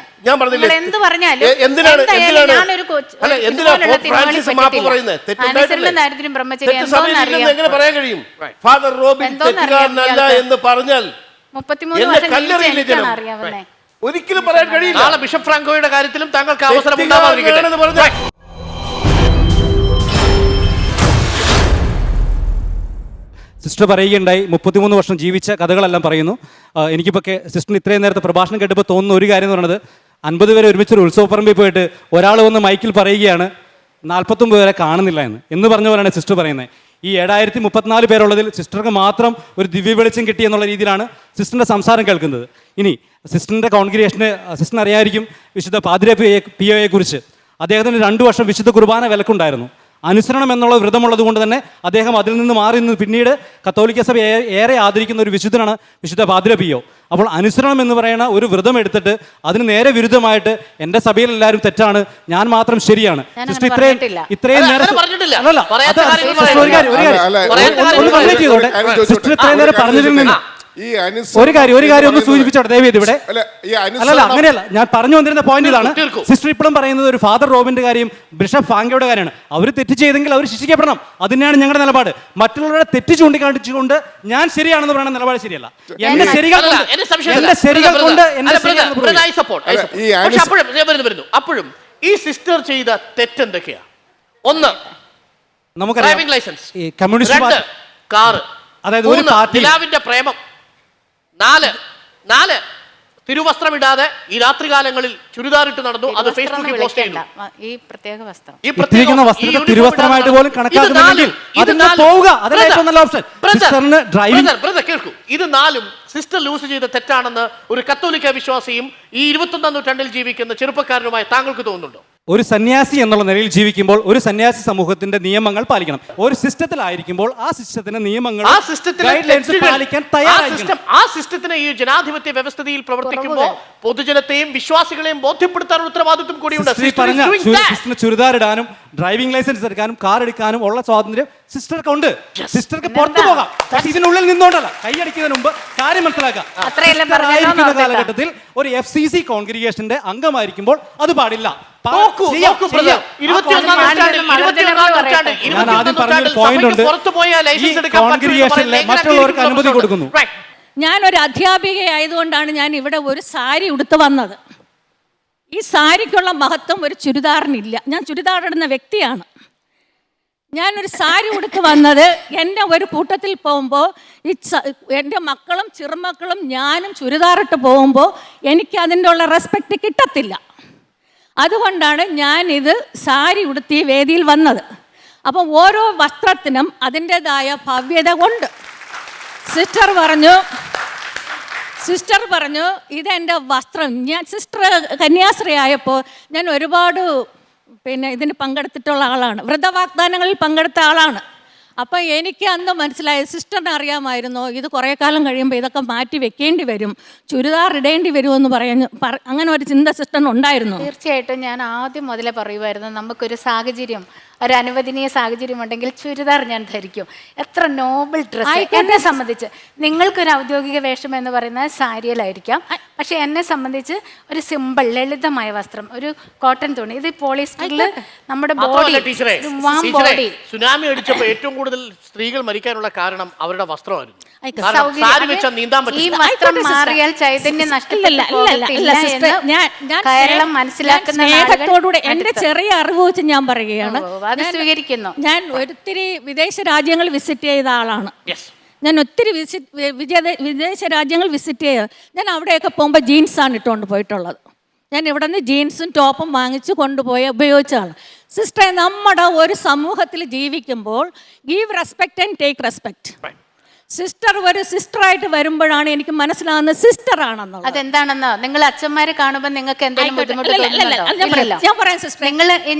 ഞാൻ പറഞ്ഞില്ലേ, എന്തിനാണ് ഫ്രാൻസിസ് മാപ്പ് പറയുന്നത്? എങ്ങനെ പറയാൻ കഴിയും? ഫാദർ റോബിൻ തെറ്റുകാരനല്ല എന്ന് പറഞ്ഞാൽ ഒരിക്കലും പറയാൻ കഴിയില്ല. നാളെ ബിഷപ്പ് ഫ്രാങ്കോയുടെ കാര്യത്തിലും താങ്കൾക്ക് അവസരം ഉണ്ടാവാതിരിക്കട്ടെ. സിസ്റ്റർ പറയുകയുണ്ടായി 33 വർഷം ജീവിച്ച കഥകളെല്ലാം പറയുന്നു. എനിക്കിപ്പോൾ സിസ്റ്ററിന് ഇത്രയും നേരത്തെ പ്രഭാഷണം കേട്ടപ്പോൾ തോന്നുന്ന ഒരു കാര്യം എന്ന് പറയുന്നത്, 50 പേരെ ഒരുമിച്ചൊരു ഉത്സവപ്പറമ്പിൽ പോയിട്ട് ഒരാൾ വന്ന് മൈക്കിൽ പറയുകയാണ് 49 പേരെ കാണുന്നില്ല എന്ന് പറഞ്ഞ പോലെയാണ് സിസ്റ്റർ പറയുന്നത്. ഈ 7034 പേരുള്ളതിൽ സിസ്റ്റർക്ക് മാത്രം ഒരു ദിവ്യ വെളിച്ചം കിട്ടി എന്നുള്ള രീതിയിലാണ് സിസ്റ്ററിൻ്റെ സംസാരം കേൾക്കുന്നത്. ഇനി സിസ്റ്ററിൻ്റെ കോൺഗ്രിഗേഷന് സിസ്റ്ററിന് അറിയാമായിരിക്കും വിശുദ്ധ പാദ്രി പിയോയെ കുറിച്ച്. അദ്ദേഹത്തിന് 2 വർഷം വിശുദ്ധ കുർബാന വിലക്കുണ്ടായിരുന്നു. അനുസരണം എന്നുള്ള വ്രതമുള്ളത് കൊണ്ട് തന്നെ അദ്ദേഹം അതിൽ നിന്ന് മാറി നിന്ന് പിന്നീട് കത്തോലിക്ക സഭ ഏറെ ആദരിക്കുന്ന ഒരു വിശുദ്ധനാണ് വിശുദ്ധ പാദ്രി പിയോ. അപ്പോൾ അനുസരണം എന്ന് പറയുന്ന ഒരു വ്രതം എടുത്തിട്ട് അതിന് നേരെ വിരുദ്ധമായിട്ട് എൻ്റെ സഭയിൽ എല്ലാവരും തെറ്റാണ്, ഞാൻ മാത്രം ശരിയാണ്, സിസ്റ്റർ ഇത്രയും നേരം സിസ്റ്റർ ഇത്രയും നേരം പറഞ്ഞതിൽ നിന്ന് ഒരു കാര്യം ഒന്ന് സൂചിപ്പിച്ചോട്ടെ ദയവേദി ഇവിടെ. അല്ലല്ല, അങ്ങനെയല്ല, ഞാൻ പറഞ്ഞു വന്നിരുന്ന പോയിന്റ് ഇതാണ്. സിസ്റ്റർ ഇപ്പോഴും പറയുന്നത് ഒരു ഫാദർ റോബിന്റെ കാര്യം ബിഷപ്പ് ഫാങ്കയുടെ കാര്യമാണ്. അവർ തെറ്റ് ചെയ്തെങ്കിൽ അവർ ശിക്ഷിക്കപ്പെടണം. അതിനാണ് ഞങ്ങളുടെ നിലപാട്. മറ്റുള്ളവരുടെ തെറ്റ് ചൂണ്ടിക്കാണിച്ചുകൊണ്ട് ഞാൻ ശരിയാണെന്ന് പറയുന്ന നിലപാട് ശരിയല്ല. എന്റെ ശരികൾ കൊണ്ട് അപ്പോഴും ഈ സിസ്റ്റർ ചെയ്ത തെറ്റെന്തൊക്കെയാ? 1 ഡ്രൈവിംഗ് ലൈസൻസ്, 2 കാറ്, അതായത് ഒരു നിലാവിന്റെ പ്രേമം, 4 തിരുവസ്ത്രമിടാതെ ഈ രാത്രികാലങ്ങളിൽ ചുരിദാറിട്ട് നടന്നു, അത് ഫേസ്ബുക്കിൽ പോസ്റ്റ് ചെയ്തു. ഈ പ്രത്യേക വസ്ത്രം, ഈ പ്രത്യേക വസ്ത്രത്തെ തിരുവസ്ത്രമായിട്ട് പോലും കണക്കാക്കുന്നുണ്ടെങ്കിൽ പോവുക, അതല്ല ഏറ്റവും നല്ല ഓപ്ഷൻ. ബ്രദർ കേൾക്കൂ, ഇത് 4 സിസ്റ്റർ ലൂസ് ചെയ്ത തെറ്റാണെന്ന് ഒരു കത്തോലിക്ക വിശ്വാസിയും ഈ 21ാം നൂറ്റാണ്ടിൽ ജീവിക്കുന്ന ചെറുപ്പക്കാരനുമായ താങ്കൾക്ക് തോന്നുന്നുണ്ടോ? ഒരു സന്യാസി എന്നുള്ള നിലയിൽ ജീവിക്കുമ്പോൾ ഒരു സന്യാസി സമൂഹത്തിന്റെ നിയമങ്ങൾ പാലിക്കണം. ഒരു സിസ്റ്റത്തിലായിരിക്കുമ്പോൾ ആ സിസ്റ്റത്തിന്റെ നിയമങ്ങൾ പാലിക്കാൻ തയ്യാറായിരിക്കണം. ആ സിസ്റ്റത്തിന് ഈ ജനാധിപത്യ വ്യവസ്ഥയിൽ പ്രവർത്തിക്കുമ്പോൾ പൊതുജനത്തെയും വിശ്വാസികളെയും ബോധ്യപ്പെടുത്താനുള്ള ഉത്തരവാദിത്വം കൂടിയുണ്ട്. സിസ്റ്ററിന് ചുരിദാർ ഇടാനും ഡ്രൈവിംഗ് ലൈസൻസ് എടുക്കാനും കാർ എടുക്കാനും ഉള്ള സ്വാതന്ത്ര്യം സിസ്റ്റർക്ക് ഉണ്ട്. സിസ്റ്റർക്ക് പുറത്തു പോകാം, പക്ഷെ ഇതിനുള്ളിൽ നിന്നുകൊണ്ടല്ല. കൈയടിക്കുന്നതിന് മുമ്പ് കാര്യം മനസ്സിലാക്കാം. കാലഘട്ടത്തിൽ ഒരു FCC കോൺഗ്രിഗേഷന്റെ അംഗമായിരിക്കുമ്പോൾ അത് പാടില്ല. ഞാൻ ആദ്യം പറഞ്ഞൊരു പോയിന്റ് ഉണ്ട്, ഈ കോൺഗ്രിഗേഷനിലെ മറ്റുള്ളവർക്ക് അനുമതി കൊടുക്കുന്നു. ഞാനൊരു അധ്യാപികയായതുകൊണ്ടാണ് ഞാൻ ഇവിടെ ഒരു സാരി ഉടുത്ത് വന്നത്. ഈ സാരിക്കുള്ള മഹത്വം ഒരു ചുരിദാറിനില്ല. ഞാൻ ചുരിദാർ ഇടുന്ന വ്യക്തിയാണ്. ഞാനൊരു സാരി ഉടുത്ത് വന്നത് എൻ്റെ ഒരു കൂട്ടത്തിൽ പോകുമ്പോൾ എൻ്റെ മക്കളും ചെറുമക്കളും ഞാനും ചുരിദാറിട്ട് പോകുമ്പോൾ എനിക്ക് അതിൻ്റെ ഉള്ള റെസ്പെക്റ്റ് കിട്ടത്തില്ല. അതുകൊണ്ടാണ് ഞാനിത് സാരി ഉടുത്തി വേദിയിൽ വന്നത്. അപ്പം ഓരോ വസ്ത്രത്തിനും അതിൻ്റെതായ ഭവ്യത കൊണ്ട് സിസ്റ്റർ പറഞ്ഞു ഇതെൻ്റെ വസ്ത്രം. ഞാൻ സിസ്റ്റർ കന്യാസ്ത്രീ ആയപ്പോൾ ഞാൻ ഒരുപാട് ഇതിന് പങ്കെടുത്തിട്ടുള്ള ആളാണ്, വ്രതവാഗ്ദാനങ്ങളിൽ പങ്കെടുത്ത ആളാണ്. അപ്പം എനിക്ക് അന്ന് മനസ്സിലായത് സിസ്റ്ററിന് അറിയാമായിരുന്നു ഇത് കുറേ കാലം കഴിയുമ്പോൾ ഇതൊക്കെ മാറ്റി വെക്കേണ്ടി വരും, ചുരിദാർ ഇടേണ്ടി വരുമെന്ന് അങ്ങനെ ഒരു ചിന്ത സിസ്റ്ററിന് ഉണ്ടായിരുന്നു. തീർച്ചയായിട്ടും ഞാൻ ആദ്യം മുതലേ പറയുമായിരുന്നു, നമുക്കൊരു സാഹചര്യം, ഒരു അനുവദനീയ സാഹചര്യം ഉണ്ടെങ്കിൽ ചുരിദാർ ഞാൻ ധരിക്കും. എത്ര നോബിൾ ഡ്രസ്സ്. എന്നെ സംബന്ധിച്ച് നിങ്ങൾക്കൊരു ഔദ്യോഗിക വേഷം എന്ന് പറയുന്നത് സാരിയിലായിരിക്കാം, പക്ഷെ എന്നെ സംബന്ധിച്ച് ഒരു സിമ്പിൾ ലളിതമായ വസ്ത്രം, ഒരു കോട്ടൺ തുണി, ഇത് പോളിസ്റ്ററിൽ നമ്മുടെ ബോഡി സുനാമി അടിച്ചപ്പോൾ ഏറ്റവും കൂടുതൽ സ്ത്രീകൾ മരിക്കാനുള്ള കാരണം അവരുടെ വസ്ത്രമായിരുന്നു. ഈ വസ്ത്രം മാറിയാൽ ചൈതന്യം നഷ്ടപ്പെടില്ല കേരളം മനസ്സിലാക്കുന്ന എന്റെ ചെറിയ അറിവ് വെച്ച് ഞാൻ പറയുകയാണ്. അത് സ്വീകരിക്കുന്നു. ഞാൻ ഒത്തിരി വിദേശ രാജ്യങ്ങൾ വിസിറ്റ് ചെയ്ത ആളാണ്. ഞാൻ ഒത്തിരി വിദേശ രാജ്യങ്ങൾ വിസിറ്റ് ചെയ്ത. ഞാൻ അവിടെയൊക്കെ പോകുമ്പോൾ ജീൻസാണ് ഇട്ടുകൊണ്ട് പോയിട്ടുള്ളത്. ഞാൻ ഇവിടെ നിന്ന് ജീൻസും ടോപ്പും വാങ്ങിച്ച് കൊണ്ടുപോയി ഉപയോഗിച്ചതാണ്. സിസ്റ്ററെ, നമ്മുടെ ഒരു സമൂഹത്തിൽ ജീവിക്കുമ്പോൾ give respect and take respect. Sister ഒരു സിസ്റ്ററായിട്ട് വരുമ്പോഴാണ് എനിക്ക് മനസ്സിലാകുന്നത് സിസ്റ്റർ ആണെന്നുള്ളത്. അതെന്താണെന്നോ, നിങ്ങൾ അച്ഛന്മാരെ കാണുമ്പോൾ നിങ്ങൾക്ക് എന്തെങ്കിലും ബുദ്ധിമുട്ട്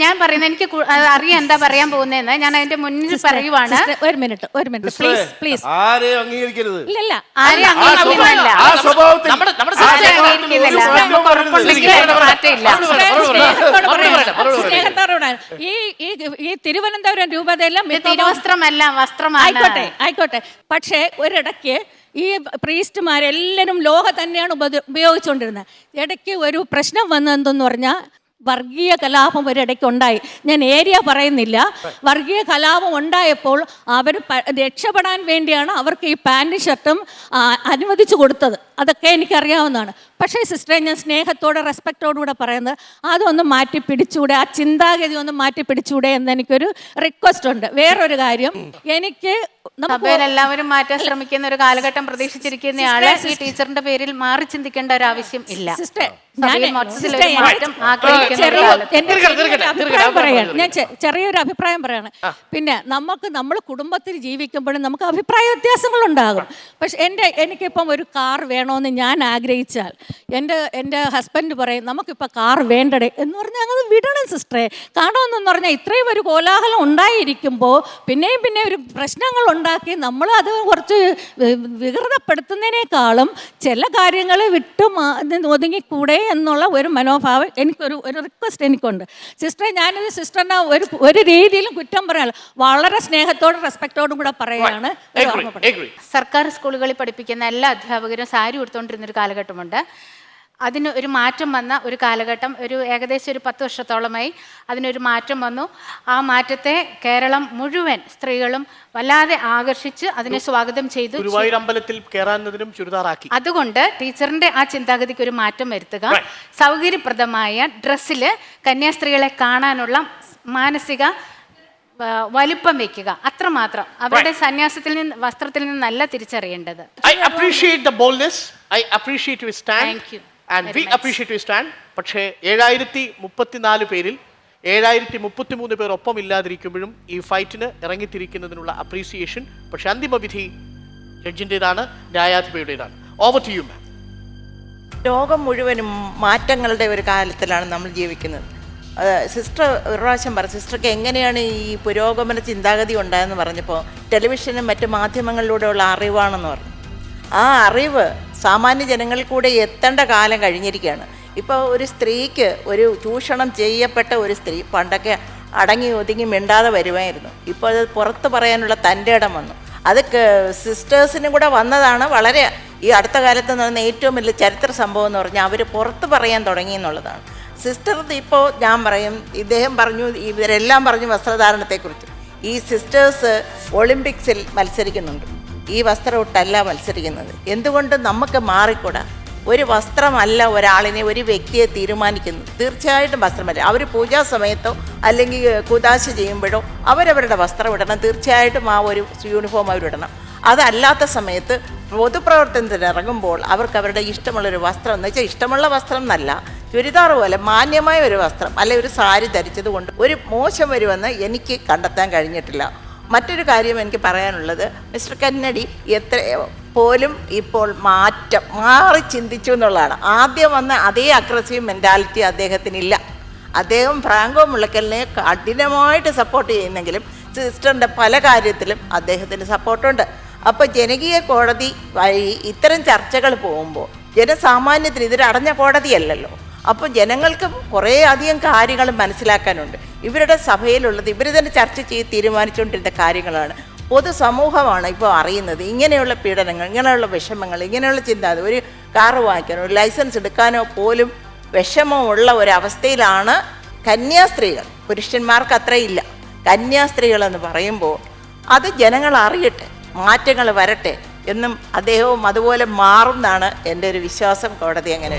ഞാൻ പറയുന്നത് എനിക്ക് അറിയാം എന്താ പറയാൻ പോകുന്നതെന്ന്. ഞാൻ അതിന്റെ മുന്നിൽ പറയുവാണ്. ഒരു മിനിറ്റ് പ്ലീസ്. ആരെയും അംഗീകരിക്കരുത്. ഇല്ല, ആരെയും അംഗീകരിക്കുന്നില്ല. ഈ തിരുവനന്തപുരം രൂപതയിലും തിരുവസ്ത്രമല്ല, വസ്ത്രമാണ്. ആയിക്കോട്ടെ. പക്ഷേ ഒരിടയ്ക്ക് ഈ പ്രീസ്റ്റുമാരെല്ലാവരും ലോഹ തന്നെയാണ് ഉപയോഗിച്ചുകൊണ്ടിരുന്നത്. ഇടയ്ക്ക് ഒരു പ്രശ്നം വന്നതെന്ന് പറഞ്ഞാൽ വർഗീയ കലാപം ഒരിടയ്ക്ക് ഉണ്ടായി. ഞാൻ ഏരിയ പറയുന്നില്ല. വർഗീയ കലാപം ഉണ്ടായപ്പോൾ അവർ രക്ഷപ്പെടാൻ വേണ്ടിയാണ് അവർക്ക് ഈ പാൻറ് ഷർട്ടും അനുവദിച്ചു കൊടുത്തത്. അതൊക്കെ എനിക്കറിയാവുന്നതാണ്. പക്ഷേ സിസ്റ്ററെ, ഞാൻ സ്നേഹത്തോടെ റെസ്പെക്റ്റോടുകൂടെ പറയുന്നത് അതൊന്ന് മാറ്റി പിടിച്ചൂടെ, ആ ചിന്താഗതി ഒന്ന് മാറ്റി പിടിച്ചൂടെ എന്ന് എനിക്കൊരു റിക്വസ്റ്റ് ഉണ്ട്. വേറൊരു കാര്യം, എനിക്ക് എല്ലാവരും മാറ്റാൻ ശ്രമിക്കുന്ന ഒരു കാലഘട്ടം പ്രതീക്ഷിച്ചിരിക്കുന്നയാളെ ഈ ടീച്ചറിന്റെ പേരിൽ മാറി ചിന്തിക്കേണ്ട ഒരു ആവശ്യം ഇല്ല. ഞാൻ ചെറിയൊരു അഭിപ്രായം പറയാണ്. പിന്നെ നമ്മൾ കുടുംബത്തിൽ ജീവിക്കുമ്പോഴും നമുക്ക് അഭിപ്രായ വ്യത്യാസങ്ങൾ ഉണ്ടാകും. പക്ഷെ എനിക്കിപ്പം ഒരു കാർ വേണമെന്ന് ഞാൻ ആഗ്രഹിച്ചാൽ എൻ്റെ ഹസ്ബൻഡ് പറയും നമുക്കിപ്പോൾ കാർ വേണ്ടടേ എന്ന് പറഞ്ഞാൽ ഞങ്ങൾ വിടണം സിസ്റ്ററെ. കാരണമെന്ന് പറഞ്ഞാൽ ഇത്രയും ഒരു കോലാഹലം ഉണ്ടായിരിക്കുമ്പോൾ പിന്നെയും പിന്നെ ഒരു പ്രശ്നങ്ങൾ ഉണ്ടാക്കി നമ്മൾ അത് കുറച്ച് വികൃതപ്പെടുത്തുന്നതിനേക്കാളും ചില കാര്യങ്ങൾ ഒതുങ്ങിക്കൂടെ എന്നുള്ള ഒരു മനോഭാവം എനിക്കൊരു റിക്വസ്റ്റ് എനിക്കുണ്ട്. സിസ്റ്ററെ, ഞാനിത് സിസ്റ്ററിനെ ഒരു രീതിയിലും കുറ്റം പറയാൻ വളരെ സ്നേഹത്തോടും റെസ്പെക്റ്റോടും കൂടെ പറയുകയാണ്. സർക്കാർ സ്കൂളുകളിൽ പഠിപ്പിക്കുന്ന എല്ലാ അധ്യാപകരും സാരി ഉടുത്തുകൊണ്ടിരുന്നൊരു കാലഘട്ടമുണ്ട്. അതിന് ഒരു മാറ്റം വന്ന ഒരു കാലഘട്ടം, ഏകദേശം ഒരു 10 വർഷത്തോളമായി അതിനൊരു മാറ്റം വന്നു. ആ മാറ്റത്തെ കേരളം മുഴുവൻ സ്ത്രീകളും വല്ലാതെ ആകർഷിച്ച് അതിനെ സ്വാഗതം ചെയ്തു. ഗുരുവായൂർ അമ്പലത്തിൽ കയറാനതിനും ചുരിദാറാക്കി. അതുകൊണ്ട് ടീച്ചറിന്റെ ആ ചിന്താഗതിക്ക് ഒരു മാറ്റം വരുത്തുക. സൗകര്യപ്രദമായ ഡ്രസ്സിൽ കന്യാസ്ത്രീകളെ കാണാനുള്ള മാനസിക വലിപ്പം വെക്കുക, അത്രമാത്രം. അവരുടെ സന്യാസത്തിൽ നിന്ന്, വസ്ത്രത്തിൽ നിന്നല്ല തിരിച്ചറിയേണ്ടത്. I appreciate the boldness. I appreciate your stand. Thank you. And we appreciate your stand. പക്ഷേ 7034 പേരിൽ 7033 പേർ ഒപ്പം ഇല്ലാതിരിക്കുമ്പോഴും ഈ ഫൈറ്റിന് ഇറങ്ങിത്തിരിക്കുന്നതിനുള്ള അപ്രീസിയേഷൻ പക്ഷെ അന്തിമ വിധി ജഡ്ജിൻ്റെതാണ്, ന്യായാധിപയുടേതാണ്. Over to you ma'am. ലോകം മുഴുവനും മാറ്റങ്ങളുടെ ഒരു കാലത്തിലാണ് നമ്മൾ ജീവിക്കുന്നത്. സിസ്റ്റർ ഒരു പ്രാവശ്യം പറഞ്ഞു, സിസ്റ്റർക്ക് എങ്ങനെയാണ് ഈ പുരോഗമന ചിന്താഗതി ഉണ്ടായെന്ന് പറഞ്ഞപ്പോൾ ടെലിവിഷനും മറ്റ് മാധ്യമങ്ങളിലൂടെയുള്ള അറിവാണെന്ന് പറഞ്ഞു. ആ അറിവ് സാമാന്യ ജനങ്ങളിൽ കൂടെ എത്തേണ്ട കാലം കഴിഞ്ഞിരിക്കുകയാണ്. ഇപ്പോൾ ഒരു സ്ത്രീക്ക്, ഒരു ചൂഷണം ചെയ്യപ്പെട്ട ഒരു സ്ത്രീ പണ്ടൊക്കെ അടങ്ങി ഒതുങ്ങി മിണ്ടാതെ വരുമായിരുന്നു. ഇപ്പോൾ അത് പുറത്ത് പറയാനുള്ള തൻ്റെ ഇടം വന്നു. അത് സിസ്റ്റേഴ്സിനും കൂടെ വന്നതാണ്. വളരെ ഈ അടുത്ത കാലത്ത് നടന്ന ഏറ്റവും വലിയ ചരിത്ര സംഭവം എന്ന് പറഞ്ഞാൽ അവർ പുറത്ത് പറയാൻ തുടങ്ങി എന്നുള്ളതാണ്. സിസ്റ്റർ ഇപ്പോൾ ഞാൻ പറയും, ഇദ്ദേഹം പറഞ്ഞു, ഇവരെല്ലാം പറഞ്ഞു വസ്ത്രധാരണത്തെക്കുറിച്ച്. ഈ സിസ്റ്റേഴ്സ് ഒളിമ്പിക്സിൽ മത്സരിക്കുന്നുണ്ട്. ഈ വസ്ത്രം ഇട്ടല്ല മത്സരിക്കുന്നത്. എന്തുകൊണ്ട് നമുക്ക് മാറിക്കൂടാ? ഒരു വസ്ത്രമല്ല ഒരാളിനെ, ഒരു വ്യക്തിയെ തീരുമാനിക്കുന്നത്. തീർച്ചയായിട്ടും വസ്ത്രമല്ല. അവർ പൂജാ സമയത്തോ അല്ലെങ്കിൽ കുദാശ ചെയ്യുമ്പോഴോ അവരവരുടെ വസ്ത്രം ഇടണം. തീർച്ചയായിട്ടും ആ ഒരു യൂണിഫോം അവരിടണം. അതല്ലാത്ത സമയത്ത് പൊതുപ്രവർത്തനത്തിന് ഇറങ്ങുമ്പോൾ അവർക്ക് അവരുടെ ഇഷ്ടമുള്ളൊരു വസ്ത്രം, എന്ന് വെച്ചാൽ ഇഷ്ടമുള്ള വസ്ത്രം എന്നല്ല, ചുരിദാർ പോലെ മാന്യമായ ഒരു വസ്ത്രം അല്ലെ ഒരു സാരി ധരിച്ചത് കൊണ്ട് ഒരു മോശം വരുമെന്ന് എനിക്ക് കണ്ടെത്താൻ കഴിഞ്ഞിട്ടില്ല. മറ്റൊരു കാര്യം എനിക്ക് പറയാനുള്ളത്, മിസ്റ്റർ കന്നഡി പോലും ഇപ്പോൾ മാറി ചിന്തിച്ചു എന്നുള്ളതാണ്. ആദ്യം വന്ന അതേ അഗ്രസീവ് മെൻറ്റാലിറ്റി അദ്ദേഹത്തിനില്ല. അദ്ദേഹം ഫ്രാങ്കോ മുളയ്ക്കലിനെ കഠിനമായിട്ട് സപ്പോർട്ട് ചെയ്യുന്നെങ്കിലും സിസ്റ്ററിൻ്റെ പല കാര്യത്തിലും അദ്ദേഹത്തിന് സപ്പോർട്ടുണ്ട്. അപ്പോൾ ജനകീയ കോടതി വഴി ഇത്തരം ചർച്ചകൾ പോകുമ്പോൾ ജനസാമാന്യത്തിന് ഇതൊരു അടഞ്ഞ കോടതിയല്ലല്ലോ. അപ്പോൾ ജനങ്ങൾക്ക് കുറേ അധികം കാര്യങ്ങൾ മനസ്സിലാക്കാനുണ്ട്. ഇവരുടെ സഭയിലുള്ളത് ഇവർ തന്നെ ചർച്ച ചെയ്ത് തീരുമാനിച്ചുകൊണ്ടിരുന്ന കാര്യങ്ങളാണ്. പൊതുസമൂഹമാണ് ഇപ്പോൾ അറിയുന്നത് ഇങ്ങനെയുള്ള പീഡനങ്ങൾ, ഇങ്ങനെയുള്ള വിഷമങ്ങൾ, ഇങ്ങനെയുള്ള ചിന്താഗതി. ഒരു കാറ് വാങ്ങിക്കാനോ ഒരു ലൈസൻസ് എടുക്കാനോ പോലും വിഷമമുള്ള ഒരവസ്ഥയിലാണ് കന്യാസ്ത്രീകൾ. പുരുഷന്മാർക്ക് അത്രയില്ല. കന്യാസ്ത്രീകളെന്ന് പറയുമ്പോൾ അത് ജനങ്ങൾ അറിയട്ടെ, മാറ്റങ്ങൾ വരട്ടെ എന്നും അദ്ദേഹവും അതുപോലെ മാറും എന്നാണ് എൻ്റെ ഒരു വിശ്വാസം. കോടതി അങ്ങനെ